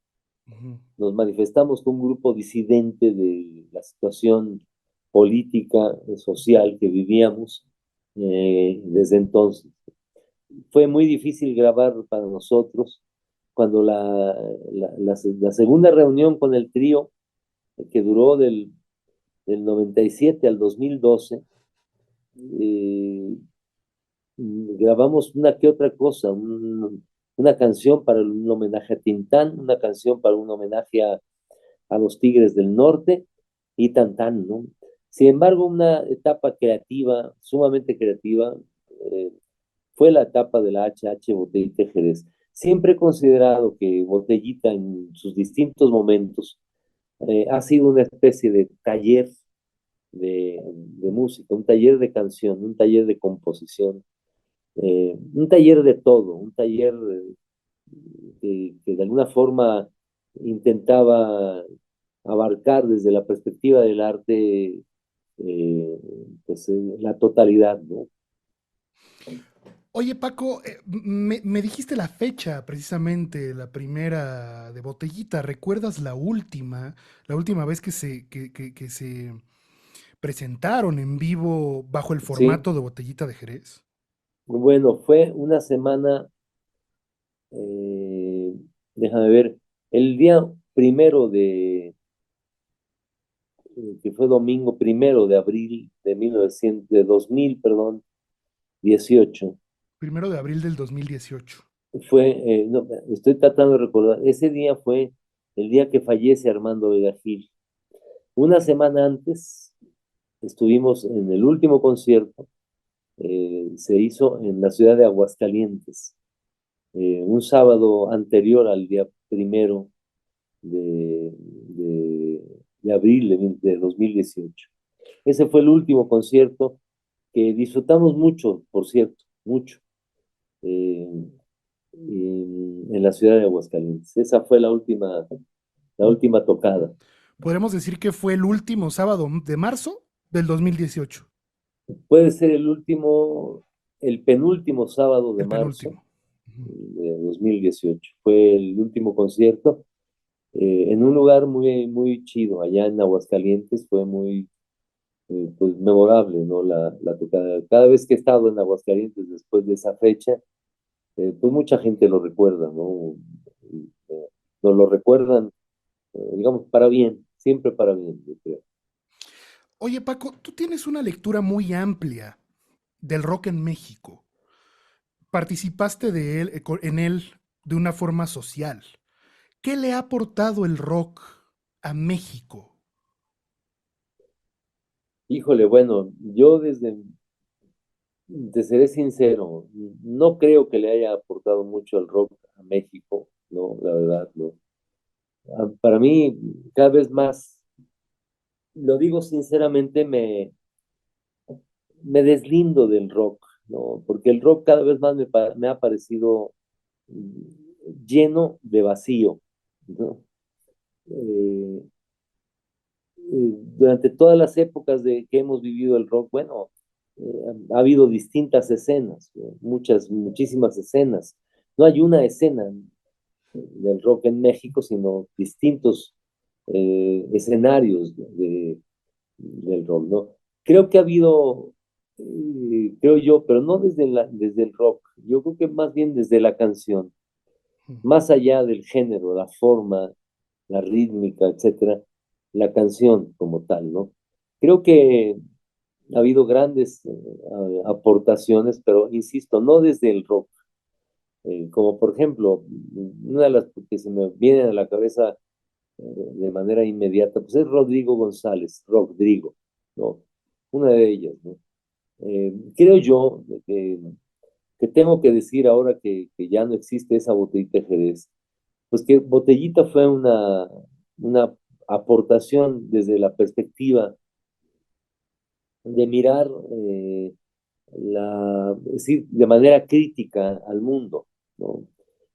Ujú. Nos manifestamos como un grupo disidente de la situación política, social que vivíamos desde entonces. Fue muy difícil grabar para nosotros cuando la segunda reunión con el trío, que duró del 97 al 2012, eh, grabamos una que otra cosa, una canción para un homenaje a Tintán, una canción para un homenaje a los Tigres del Norte y Tantán, ¿no? Sin embargo, una etapa creativa, sumamente creativa, eh, fue la etapa de la HH Botellita Jerez. Siempre he considerado que Botellita en sus distintos momentos ha sido una especie de taller de música, un taller de canción, un taller de composición, un taller de todo, un taller que de alguna forma intentaba abarcar desde la perspectiva del arte eh, la totalidad, ¿no? Oye, Paco, me dijiste la fecha, precisamente, la primera de Botellita. ¿Recuerdas la última vez que se presentaron en vivo bajo el Sí, formato de Botellita de Jerez? bueno, fue una semana, eh, déjame ver, el día primero que fue domingo primero de abril de 2000, perdón, 18. 1 de abril del 2018. No, estoy tratando de recordar, ese día fue el día que fallece Armando Vega Gil. Una semana antes estuvimos en el último concierto, se hizo en la ciudad de Aguascalientes, un sábado anterior al día primero de, de, de abril de 2018. Ese fue el último concierto que disfrutamos mucho, por cierto, mucho, eh, en la ciudad de Aguascalientes. Esa fue la última tocada. Podremos decir que fue el último sábado de marzo del 2018. Puede ser el penúltimo sábado de El marzo penúltimo. Ujú. de 2018. Fue el último concierto en un lugar muy, muy chido, allá en Aguascalientes. Fue muy, pues memorable, ¿no? La tocada. Cada vez que he estado en Aguascalientes después de esa fecha, pues mucha gente lo recuerda, ¿no? Y, nos lo recuerdan, digamos, para bien, siempre para bien, yo creo. Oye, Paco, tú tienes una lectura muy amplia del rock en México. Participaste de él, en él de una forma social. ¿Qué le ha aportado el rock a México? Híjole, bueno, yo te seré sincero, no creo que le haya aportado mucho el rock a México, no, la verdad, no. Para mí, cada vez más, lo digo sinceramente, me deslindo del rock, ¿no? Porque el rock cada vez más me ha parecido lleno de vacío, ¿no? Eh, Durante todas las épocas de que hemos vivido el rock, bueno, ha habido distintas escenas, ¿no? Muchísimas escenas. No hay una escena del rock en México, sino distintos escenarios del rock, ¿no? Creo que ha habido, creo yo, pero no desde el rock, yo creo que más bien desde la canción, más allá del género, la forma, la rítmica, etcétera, la canción como tal, ¿no? Creo que ha habido grandes aportaciones, pero insisto, no desde el rock, como por ejemplo, una de las que se me viene a la cabeza de manera inmediata, pues es Rodrigo González, Rodrigo, ¿no? Una de ellas, ¿no? Creo yo que tengo que decir ahora que ya no existe esa botellita de Jerez, pues que Botellita fue una aportación desde la perspectiva de mirar es decir, de manera crítica al mundo, ¿no?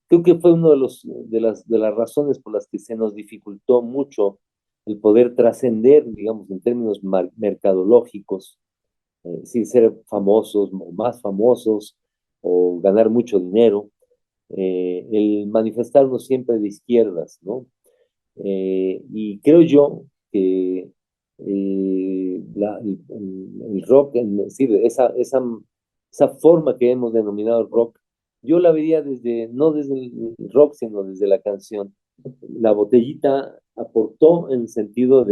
Creo que fue uno de las razones por las que se nos dificultó mucho el poder trascender, digamos, en términos mercadológicos, sin ser famosos o más famosos o ganar mucho dinero, el manifestarnos siempre de izquierdas, ¿no? Y creo yo que el rock, es decir, esa forma que hemos denominado rock, yo la vería no desde el rock, sino desde la canción. La botellita aportó en el sentido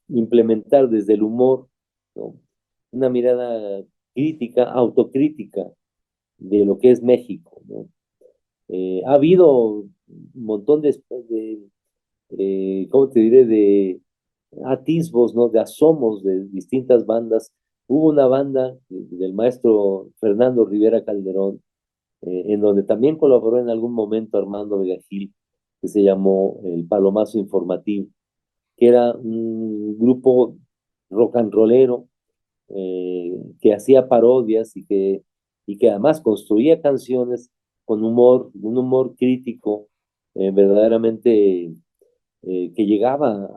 implementar desde el humor, ¿no? Una mirada crítica, autocrítica de lo que es México, ¿no? Ha habido un montón ¿cómo te diré?, de atisbos, ¿no?, de asomos de distintas bandas. Hubo una banda del maestro Fernando Rivera Calderón, en donde también colaboró en algún momento Armando Vega Gil, que se llamó El Palomazo Informativo, que era un grupo rock and rollero que hacía parodias y que además construía canciones con humor, un humor crítico, verdaderamente que llegaba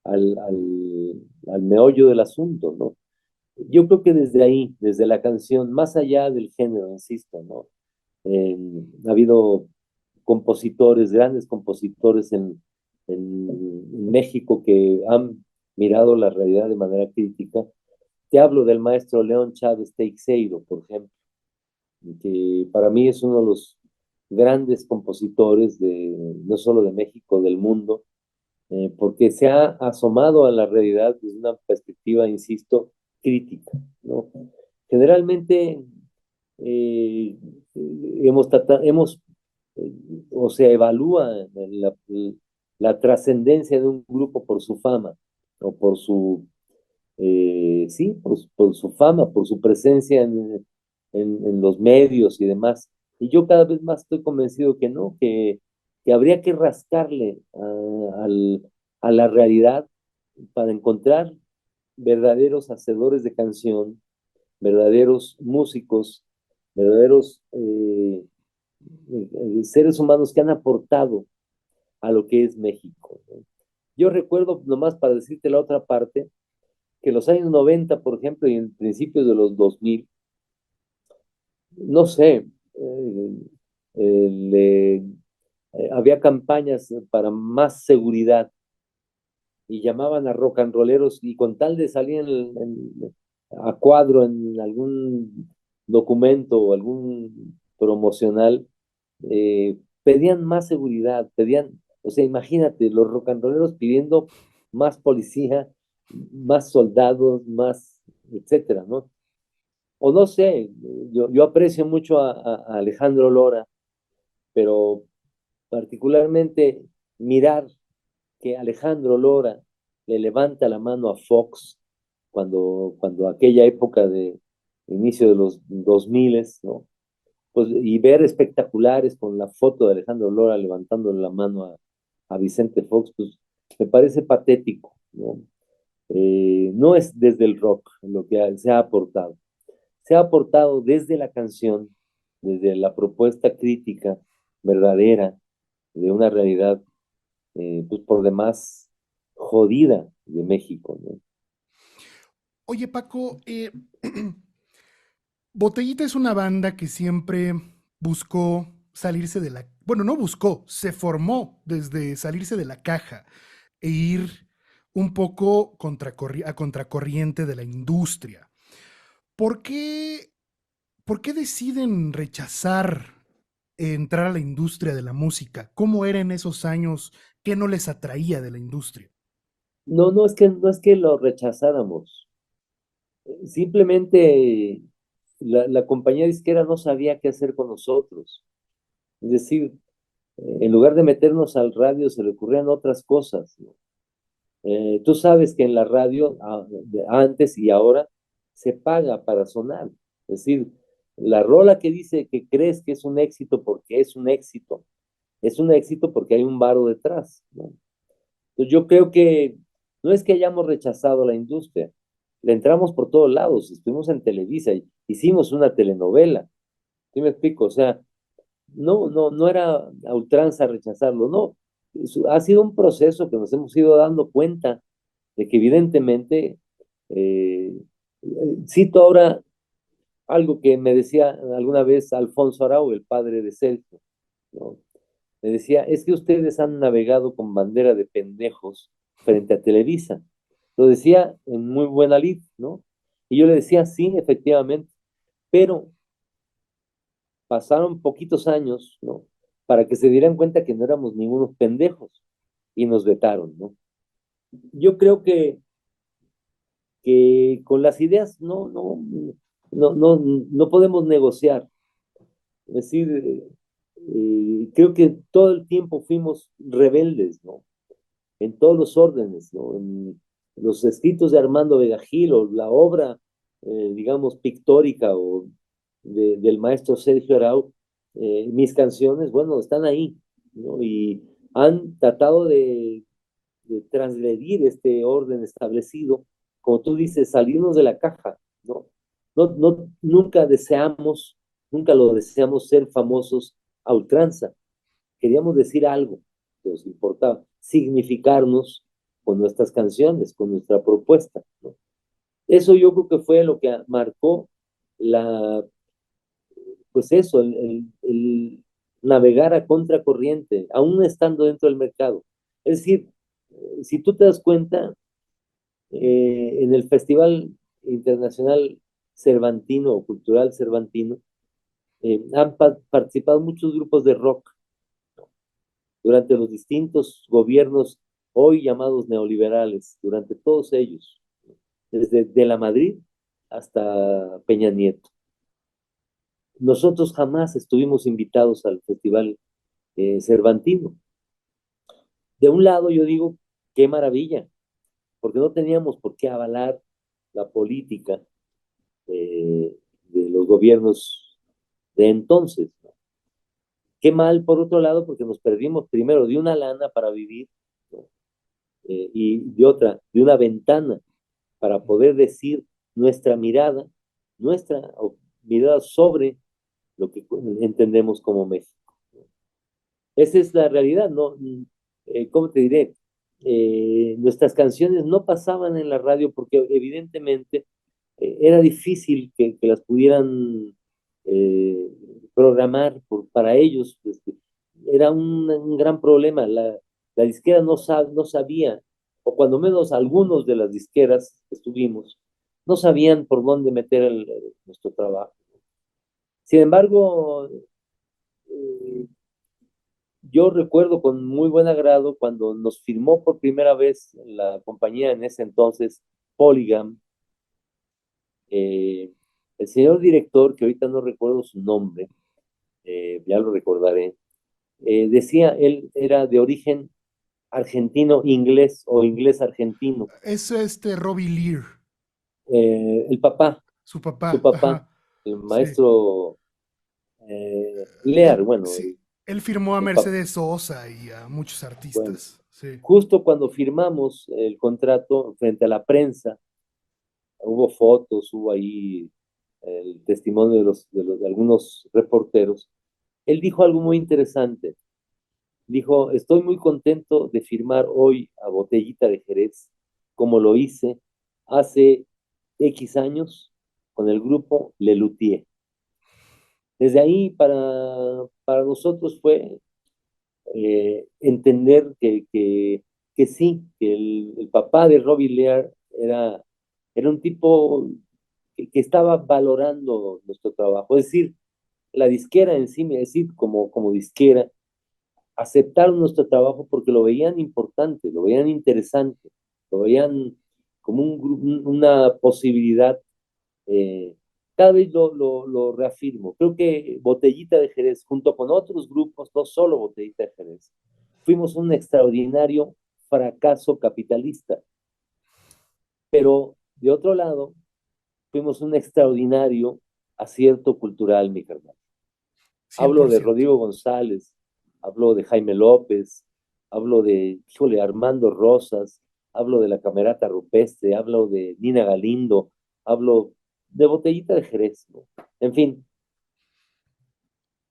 al meollo del asunto, ¿no? Yo creo que desde ahí, desde la canción, más allá del género, insisto, ¿no? Ha habido compositores, grandes compositores en México que han mirado la realidad de manera crítica. Te hablo del maestro León Chávez Teixeiro, por ejemplo, que para mí es uno de los grandes compositores no solo de México, del mundo, porque se ha asomado a la realidad desde una perspectiva, insisto, crítica, ¿no? Generalmente eh, hemos o se evalúa la trascendencia de un grupo por su fama o por sí, por su fama, por su presencia en los medios y demás. Y yo cada vez más estoy convencido que no, que habría que rascarle a la realidad para encontrar verdaderos hacedores de canción, verdaderos músicos, verdaderos seres humanos que han aportado a lo que es México, ¿no? Yo recuerdo, nomás para decirte la otra parte, que los años 90, por ejemplo, y en principios de los 2000, no sé, había campañas para más seguridad y llamaban a rock and rolleros y con tal de salir a cuadro en algún documento o algún promocional, pedían más seguridad, pedían, o sea, imagínate, los rock and rolleros pidiendo más policía, más soldados, más, etcétera, ¿no? O no sé, yo aprecio mucho a Alejandro Lora, pero particularmente mirar que Alejandro Lora le levanta la mano a Fox cuando aquella época de inicio de los 2000, ¿no? Pues, y ver espectaculares con la foto de Alejandro Lora levantando la mano a Vicente Fox, pues me parece patético, ¿no? No es desde el rock lo que se ha aportado. Se ha aportado desde la canción, desde la propuesta crítica verdadera de una realidad, pues por demás jodida de México, ¿no? Oye, Paco, Botellita es una banda que siempre buscó salirse de la... Bueno, no buscó, se formó desde salirse de la caja e ir un poco a contracorriente de la industria. ¿Por qué, por qué deciden rechazar entrar a la industria de la música? ¿Cómo era en esos años? ¿Qué no les atraía de la industria? No, no es que lo rechazáramos, simplemente la compañía disquera no sabía qué hacer con nosotros. Es decir, en lugar de meternos al radio, se le ocurrían otras cosas, ¿no? Tú sabes que en la radio, antes y ahora, se paga para sonar. Es decir, la rola que dice que crees que es un éxito porque es un éxito porque hay un varo detrás, ¿no? Entonces yo creo que no es que hayamos rechazado la industria, le entramos por todos lados, estuvimos en Televisa, hicimos una telenovela, ¿sí me explico? O sea, no era a ultranza rechazarlo, no. Ha sido un proceso que nos hemos ido dando cuenta de que evidentemente, eh, cito ahora algo que me decía alguna vez Alfonso Arau, el padre de Sergio, ¿no? Me decía, es que ustedes han navegado con bandera de pendejos frente a Televisa. Lo decía en muy buena lid, ¿no? Y yo le decía, sí, efectivamente, pero pasaron poquitos años, ¿no? Para que se dieran cuenta que no éramos ningunos pendejos y nos vetaron, ¿no? Yo creo que con las ideas no podemos negociar. Es decir, creo que todo el tiempo fuimos rebeldes, ¿no? En todos los órdenes, ¿no? En los escritos de Armando Vega Gil o la obra, digamos, pictórica del maestro Sergio Arau, mis canciones, bueno, están ahí, ¿no? Y han tratado de transgredir este orden establecido, como tú dices, salirnos de la caja, ¿no? Nunca deseamos, nunca lo deseamos ser famosos a ultranza. Queríamos decir algo que nos importaba, significarnos con nuestras canciones, con nuestra propuesta, ¿no? Eso yo creo que fue lo que marcó la, pues eso, el navegar a contracorriente, aún estando dentro del mercado. Es decir, si tú te das cuenta, en el Festival Internacional Cervantino o Cultural Cervantino, han participado muchos grupos de rock durante los distintos gobiernos hoy llamados neoliberales, durante todos ellos, desde de la Madrid hasta Peña Nieto. Nosotros jamás estuvimos invitados al Festival Cervantino. De un lado yo digo, qué maravilla, porque no teníamos por qué avalar la política de los gobiernos de entonces, ¿no? Qué mal, por otro lado, porque nos perdimos primero de una lana para vivir, ¿no? Y de otra, de una ventana para poder decir nuestra mirada sobre lo que entendemos como México. Esa es la realidad, ¿no? ¿Cómo te diré? Nuestras canciones no pasaban en la radio porque evidentemente era difícil que las pudieran eh, programar para ellos. Pues, era un gran problema. La disquera no sabía, o cuando menos algunos de las disqueras que estuvimos, no sabían por dónde meter nuestro trabajo. Sin embargo, eh, yo recuerdo con muy buen agrado cuando nos firmó por primera vez la compañía en ese entonces, Polygam, eh, el señor director, que ahorita no recuerdo su nombre, ya lo recordaré, decía, él era de origen argentino-inglés o inglés-argentino. Es Robbie Lear, El papá, su su papá, papá, ajá, el sí. maestro Lear, bueno, Sí, él firmó a el papá, Mercedes Sosa y a muchos bueno, artistas, sí. justo cuando firmamos el contrato frente a la prensa, hubo fotos, hubo ahí el testimonio de algunos reporteros. Él dijo algo muy interesante. Dijo, estoy muy contento de firmar hoy a Botellita de Jerez, como lo hice hace X años con el grupo Lelutier. Desde ahí para nosotros fue entender que sí, que el papá de Robbie Lear era un tipo que estaba valorando nuestro trabajo. Es decir, la disquera en sí, es decir, como disquera, aceptaron nuestro trabajo porque lo veían importante, lo veían interesante, lo veían como una posibilidad. eh, Cada vez lo reafirmo. Creo que Botellita de Jerez, junto con otros grupos, no solo Botellita de Jerez, fuimos un extraordinario fracaso capitalista, pero de otro lado, fuimos un extraordinario acierto cultural, mi carnal. cien Hablo por de ciento. Rodrigo González, hablo de Jaime López, hablo de, híjole, Armando Rosas, hablo de la Camerata Rupestre, hablo de Nina Galindo, hablo de Botellita de Jerez, ¿no? En fin,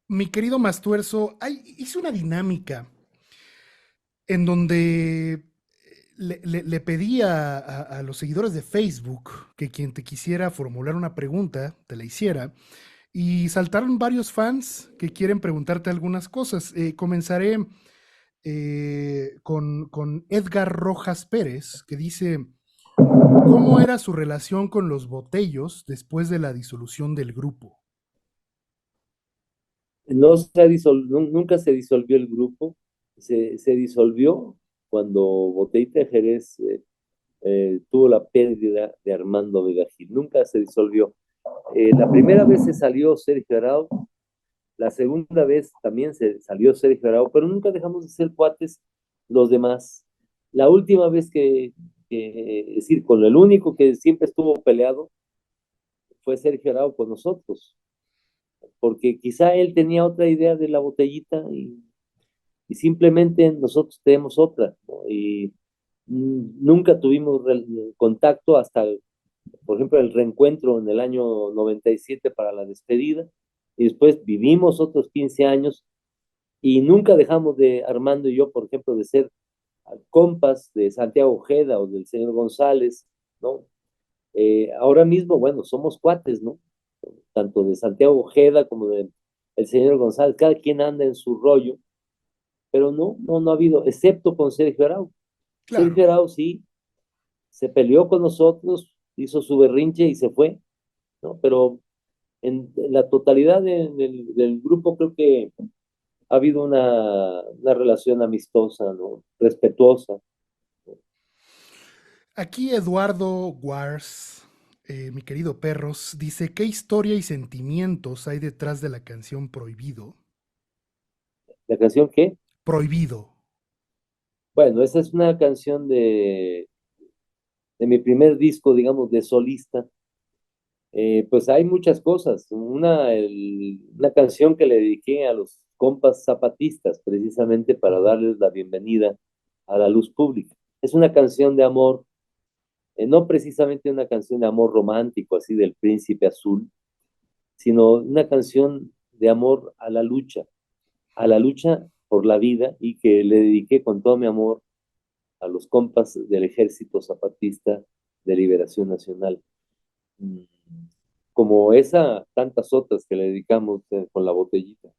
Mi querido Mastuerzo, hice una dinámica en donde le pedí a los seguidores de Facebook que quien te quisiera formular una pregunta te la hiciera. Y saltaron varios fans que quieren preguntarte algunas cosas. Comenzaré con Edgar Rojas Pérez, que dice, ¿cómo era su relación con los Botellos después de la disolución del grupo? no nunca se disolvió el grupo, se disolvió cuando Botellita de Jerez tuvo la pérdida de Armando Vega Gil, nunca se disolvió. La primera vez se salió Sergio Arau, la segunda vez también se salió Sergio Arau, pero nunca dejamos de ser cuates los demás. La última vez es decir, con el único que siempre estuvo peleado fue Sergio Arau con nosotros, porque quizá él tenía otra idea de la botellita y simplemente nosotros tenemos otra, ¿no? Y nunca tuvimos contacto hasta, por ejemplo, el reencuentro en el año 97 para la despedida, y después vivimos otros 15 años y nunca dejamos de, Armando y yo, por ejemplo, de ser compas de Santiago Ojeda o del señor González, ¿no? Ahora mismo, bueno, somos cuates, ¿no? Tanto de Santiago Ojeda como del señor González, cada quien anda en su rollo, pero no ha habido, excepto con Sergio Arau. Claro. Sergio Arau sí se peleó con nosotros, hizo su berrinche y se fue, ¿no? Pero en la totalidad del grupo creo que ha habido una relación amistosa, ¿no? Respetuosa. Aquí Eduardo Wars, mi querido Perros, dice, ¿qué historia y sentimientos hay detrás de la canción Prohibido? ¿La canción qué? Prohibido. Bueno, esa es una canción de mi primer disco, digamos, de solista. Pues hay muchas cosas. Una canción que le dediqué a los compas zapatistas, precisamente para darles la bienvenida a la luz pública. Es una canción de amor, no precisamente una canción de amor romántico, así del príncipe azul, sino una canción de amor a la lucha por la vida y que le dediqué con todo mi amor a los compas del Ejército Zapatista de Liberación Nacional. Mm, Como esa, tantas otras que le dedicamos con la botellita.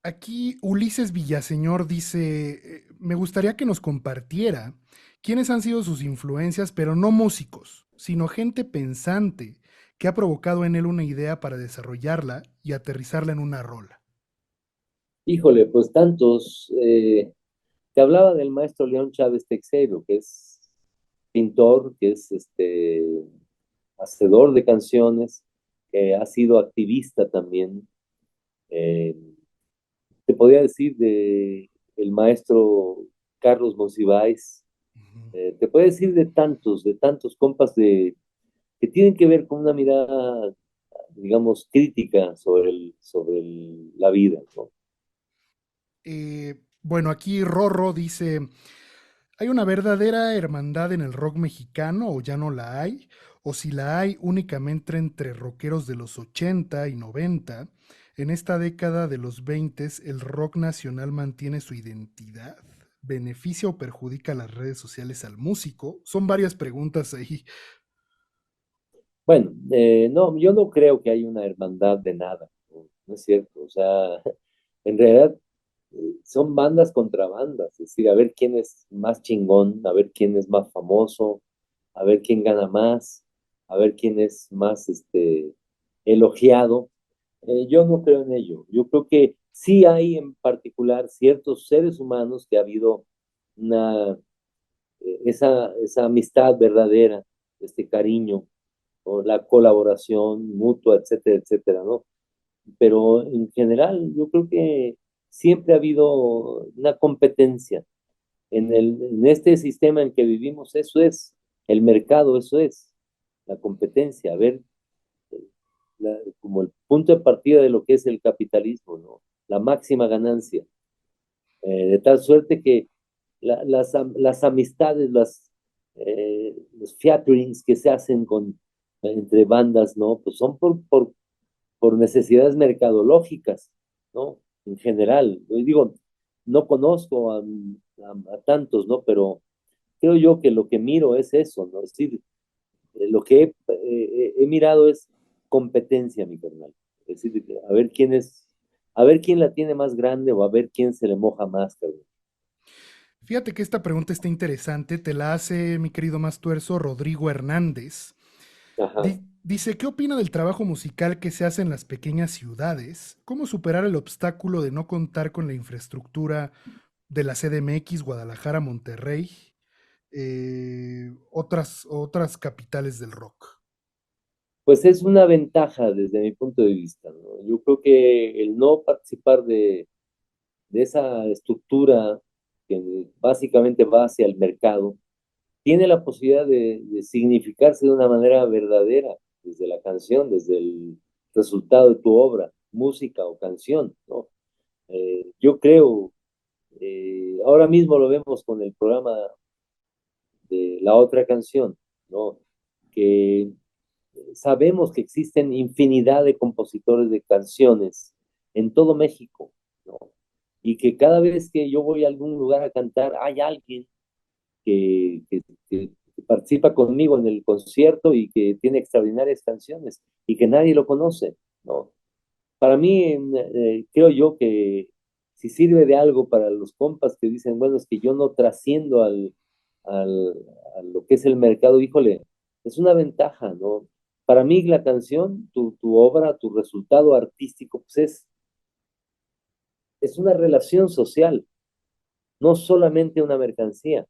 Aquí Ulises Villaseñor dice, me gustaría que nos compartiera quiénes han sido sus influencias, pero no músicos, sino gente pensante que ha provocado en él una idea para desarrollarla y aterrizarla en una rola. Híjole, pues tantos. Te hablaba del maestro León Chávez Teixeiro, que es pintor, que es hacedor de canciones, que ha sido activista también. Eh, Te podría decir de el maestro Carlos Monsiváis, Ujú. te puedo decir de tantos compas que tienen que ver con una mirada, digamos, crítica la vida, ¿no? Bueno, aquí Rorro dice, ¿hay una verdadera hermandad en el rock mexicano o ya no la hay? O si la hay únicamente entre rockeros de los 80 y 90, en esta década de los 20 el rock nacional mantiene su identidad. ¿Beneficia o perjudica las redes sociales al músico? Son varias preguntas ahí. Bueno, no, yo no creo que haya una hermandad de nada, ¿no? No es cierto, o sea, en realidad son bandas contra bandas, es decir, a ver quién es más chingón, a ver quién es más famoso, a ver quién gana más, a ver quién es más elogiado. Yo no creo en ello. Yo creo que sí hay en particular ciertos seres humanos que ha habido una, esa amistad verdadera, este cariño, o la colaboración mutua, etcétera, etcétera, ¿no? Pero en general yo creo que siempre ha habido una competencia. En este sistema en que vivimos, eso es, el mercado, eso es, la competencia, a ver, como el punto de partida de lo que es el capitalismo, ¿no? La máxima ganancia, de tal suerte que las amistades, los featurings que se hacen entre bandas, ¿no? Pues son por necesidades mercadológicas, ¿no? En general. Yo digo, no conozco a tantos, ¿no? Pero creo yo que lo que miro es eso, ¿no? Es decir, lo que he mirado es competencia, mi carnal. Es decir, a ver quién la tiene más grande o a ver quién se le moja más, carnal. Fíjate que esta pregunta está interesante, te la hace mi querido Mastuerzo Rodrigo Hernández. Ajá. Dice, ¿qué opina del trabajo musical que se hace en las pequeñas ciudades? ¿Cómo superar el obstáculo de no contar con la infraestructura de la CDMX, Guadalajara, Monterrey, otras capitales del rock? Pues es una ventaja desde mi punto de vista, ¿no? Yo creo que el no participar de esa estructura que básicamente va hacia el mercado, tiene la posibilidad de significarse de una manera verdadera, desde la canción, desde el resultado de tu obra, música o canción, ¿no? Yo creo, ahora mismo lo vemos con el programa de la otra canción, ¿no? Que sabemos que existen infinidad de compositores de canciones en todo México, ¿no? Y que cada vez que yo voy a algún lugar a cantar, hay alguien que participa conmigo en el concierto y que tiene extraordinarias canciones y que nadie lo conoce, ¿no? Para mí, creo yo que si sirve de algo para los compas que dicen, bueno, es que yo no trasciendo al, a lo que es el mercado, híjole, es una ventaja, ¿no? Para mí la canción, tu obra, tu resultado artístico, pues es una relación social, no solamente una mercancía,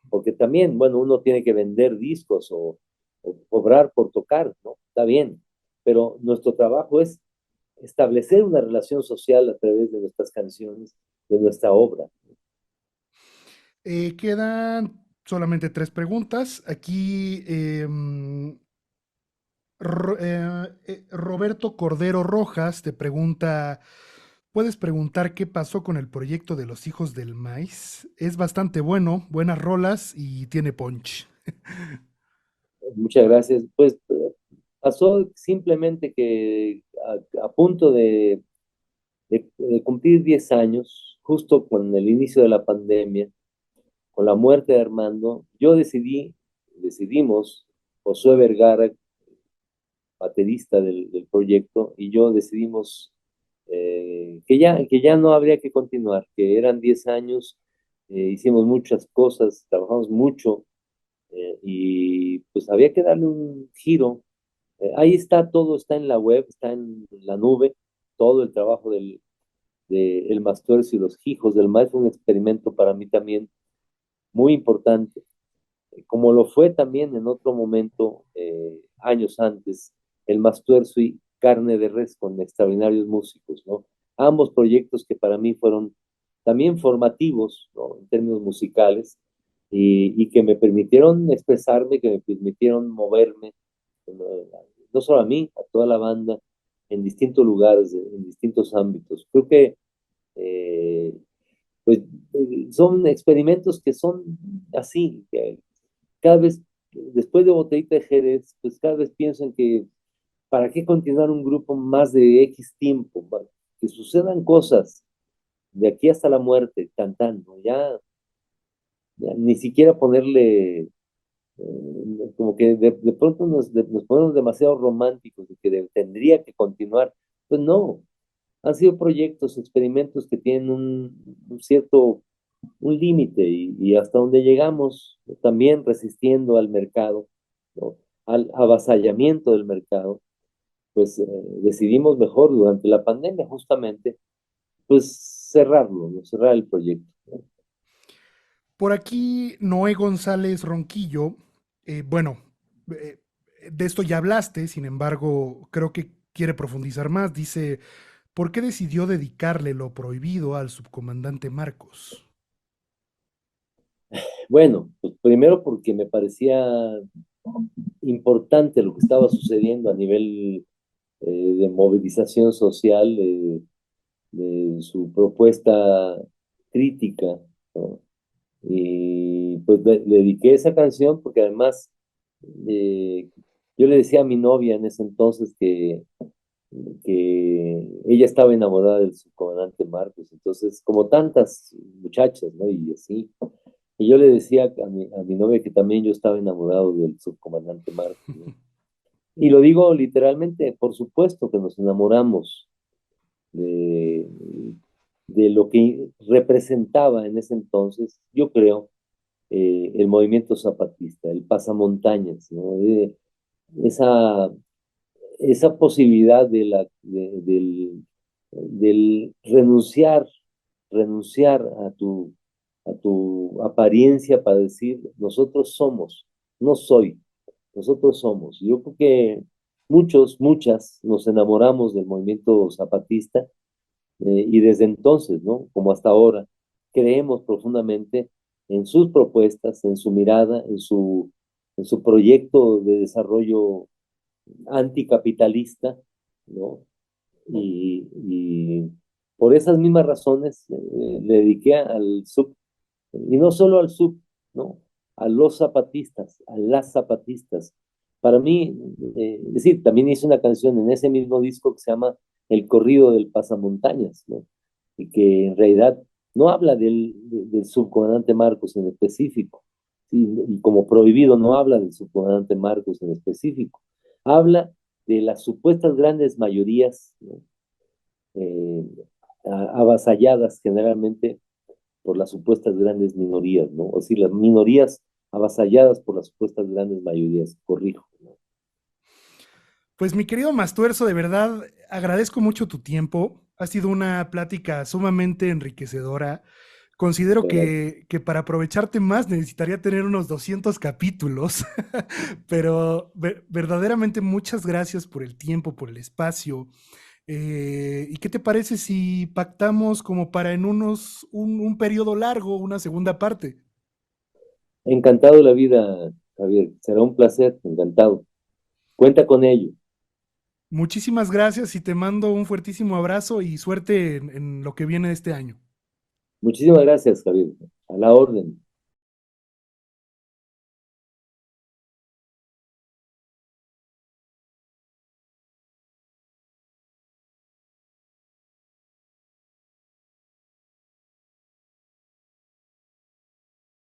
porque también, bueno, uno tiene que vender discos o cobrar por tocar, ¿no? Está bien, pero nuestro trabajo es establecer una relación social a través de nuestras canciones, de nuestra obra. Quedan solamente tres preguntas. Aquí Roberto Cordero Rojas te pregunta, ¿puedes preguntar qué pasó con el proyecto de los hijos del maíz? Es bastante bueno, buenas rolas y tiene punch. Muchas gracias. Pues pasó simplemente que a punto de cumplir 10 años, justo con el inicio de la pandemia, con la muerte de Armando, decidimos, Josué Vergara, baterista del proyecto, y yo decidimos que ya no habría que continuar, que eran 10 años, hicimos muchas cosas, trabajamos mucho, y pues había que darle un giro. Ahí está, todo está en la web, está en la nube, todo el trabajo de El Mastuerzo y los Hijos del Maíz fue un experimento para mí también muy importante, como lo fue también en otro momento, años antes, El Mastuerzo y Carne de Res con extraordinarios músicos, ¿no? Ambos proyectos que para mí fueron también formativos, ¿no? En términos musicales, y que me permitieron expresarme, que me permitieron moverme, ¿no? No solo a mí, a toda la banda, en distintos lugares, en distintos ámbitos. Creo que eh, pues, son experimentos que son así, que cada vez, después de Botellita de Jerez, pues cada vez pienso en que, ¿para qué continuar un grupo más de X tiempo? Que sucedan cosas de aquí hasta la muerte, cantando, ya ni siquiera ponerle, como que de pronto nos ponemos demasiado románticos de que tendría que continuar. Pues no, han sido proyectos, experimentos que tienen un cierto, un límite y hasta donde llegamos, también resistiendo al mercado, ¿no? Al avasallamiento del mercado, pues decidimos mejor durante la pandemia justamente, pues cerrarlo, ¿no? Cerrar el proyecto, ¿no? Por aquí, Noé González Ronquillo, bueno, eh, de esto ya hablaste, sin embargo, creo que quiere profundizar más. Dice, ¿por qué decidió dedicarle lo prohibido al subcomandante Marcos? Bueno, pues primero porque me parecía importante lo que estaba sucediendo a nivel de movilización social, de su propuesta crítica, ¿no? Y pues le dediqué esa canción porque además eh, yo le decía a mi novia en ese entonces que ella estaba enamorada del subcomandante Marcos, entonces como tantas muchachas, ¿no? Y así. Y yo le decía a mi novia que también yo estaba enamorado del subcomandante Marcos, ¿no? Y lo digo literalmente, por supuesto que nos enamoramos de, de lo que representaba en ese entonces, yo creo, el movimiento zapatista, el pasamontañas, ¿no? Esa, esa posibilidad del renunciar a tu apariencia para decir, nosotros somos, no soy, nosotros somos. Yo creo que muchas nos enamoramos del movimiento zapatista, y desde entonces, ¿no? Como hasta ahora, creemos profundamente en sus propuestas, en su mirada, en su proyecto de desarrollo anticapitalista, ¿no? Y por esas mismas razones le dediqué al sub, y no solo al sub, ¿no? A los zapatistas, a las zapatistas. Para mí, es decir, también hice una canción en ese mismo disco que se llama El corrido del pasamontañas, ¿no? Y que en realidad no habla del subcomandante Marcos en específico, ¿sí? Y como prohibido no habla del subcomandante Marcos en específico, habla de las supuestas grandes mayorías, ¿no? eh, avasalladas generalmente por las supuestas grandes minorías, ¿no? O sea, las minorías avasalladas por las supuestas grandes mayorías, corrijo, ¿no? Pues mi querido Mastuerzo, de verdad agradezco mucho tu tiempo. Ha sido una plática sumamente enriquecedora. Considero que para aprovecharte más necesitaría tener unos 200 capítulos, pero verdaderamente muchas gracias por el tiempo, por el espacio. ¿Y qué te parece si pactamos como para en un periodo largo, una segunda parte? Encantado de la vida, Javier. Será un placer, encantado. Cuenta con ello. Muchísimas gracias y te mando un fuertísimo abrazo y suerte en lo que viene de este año. Muchísimas gracias, Javier. A la orden.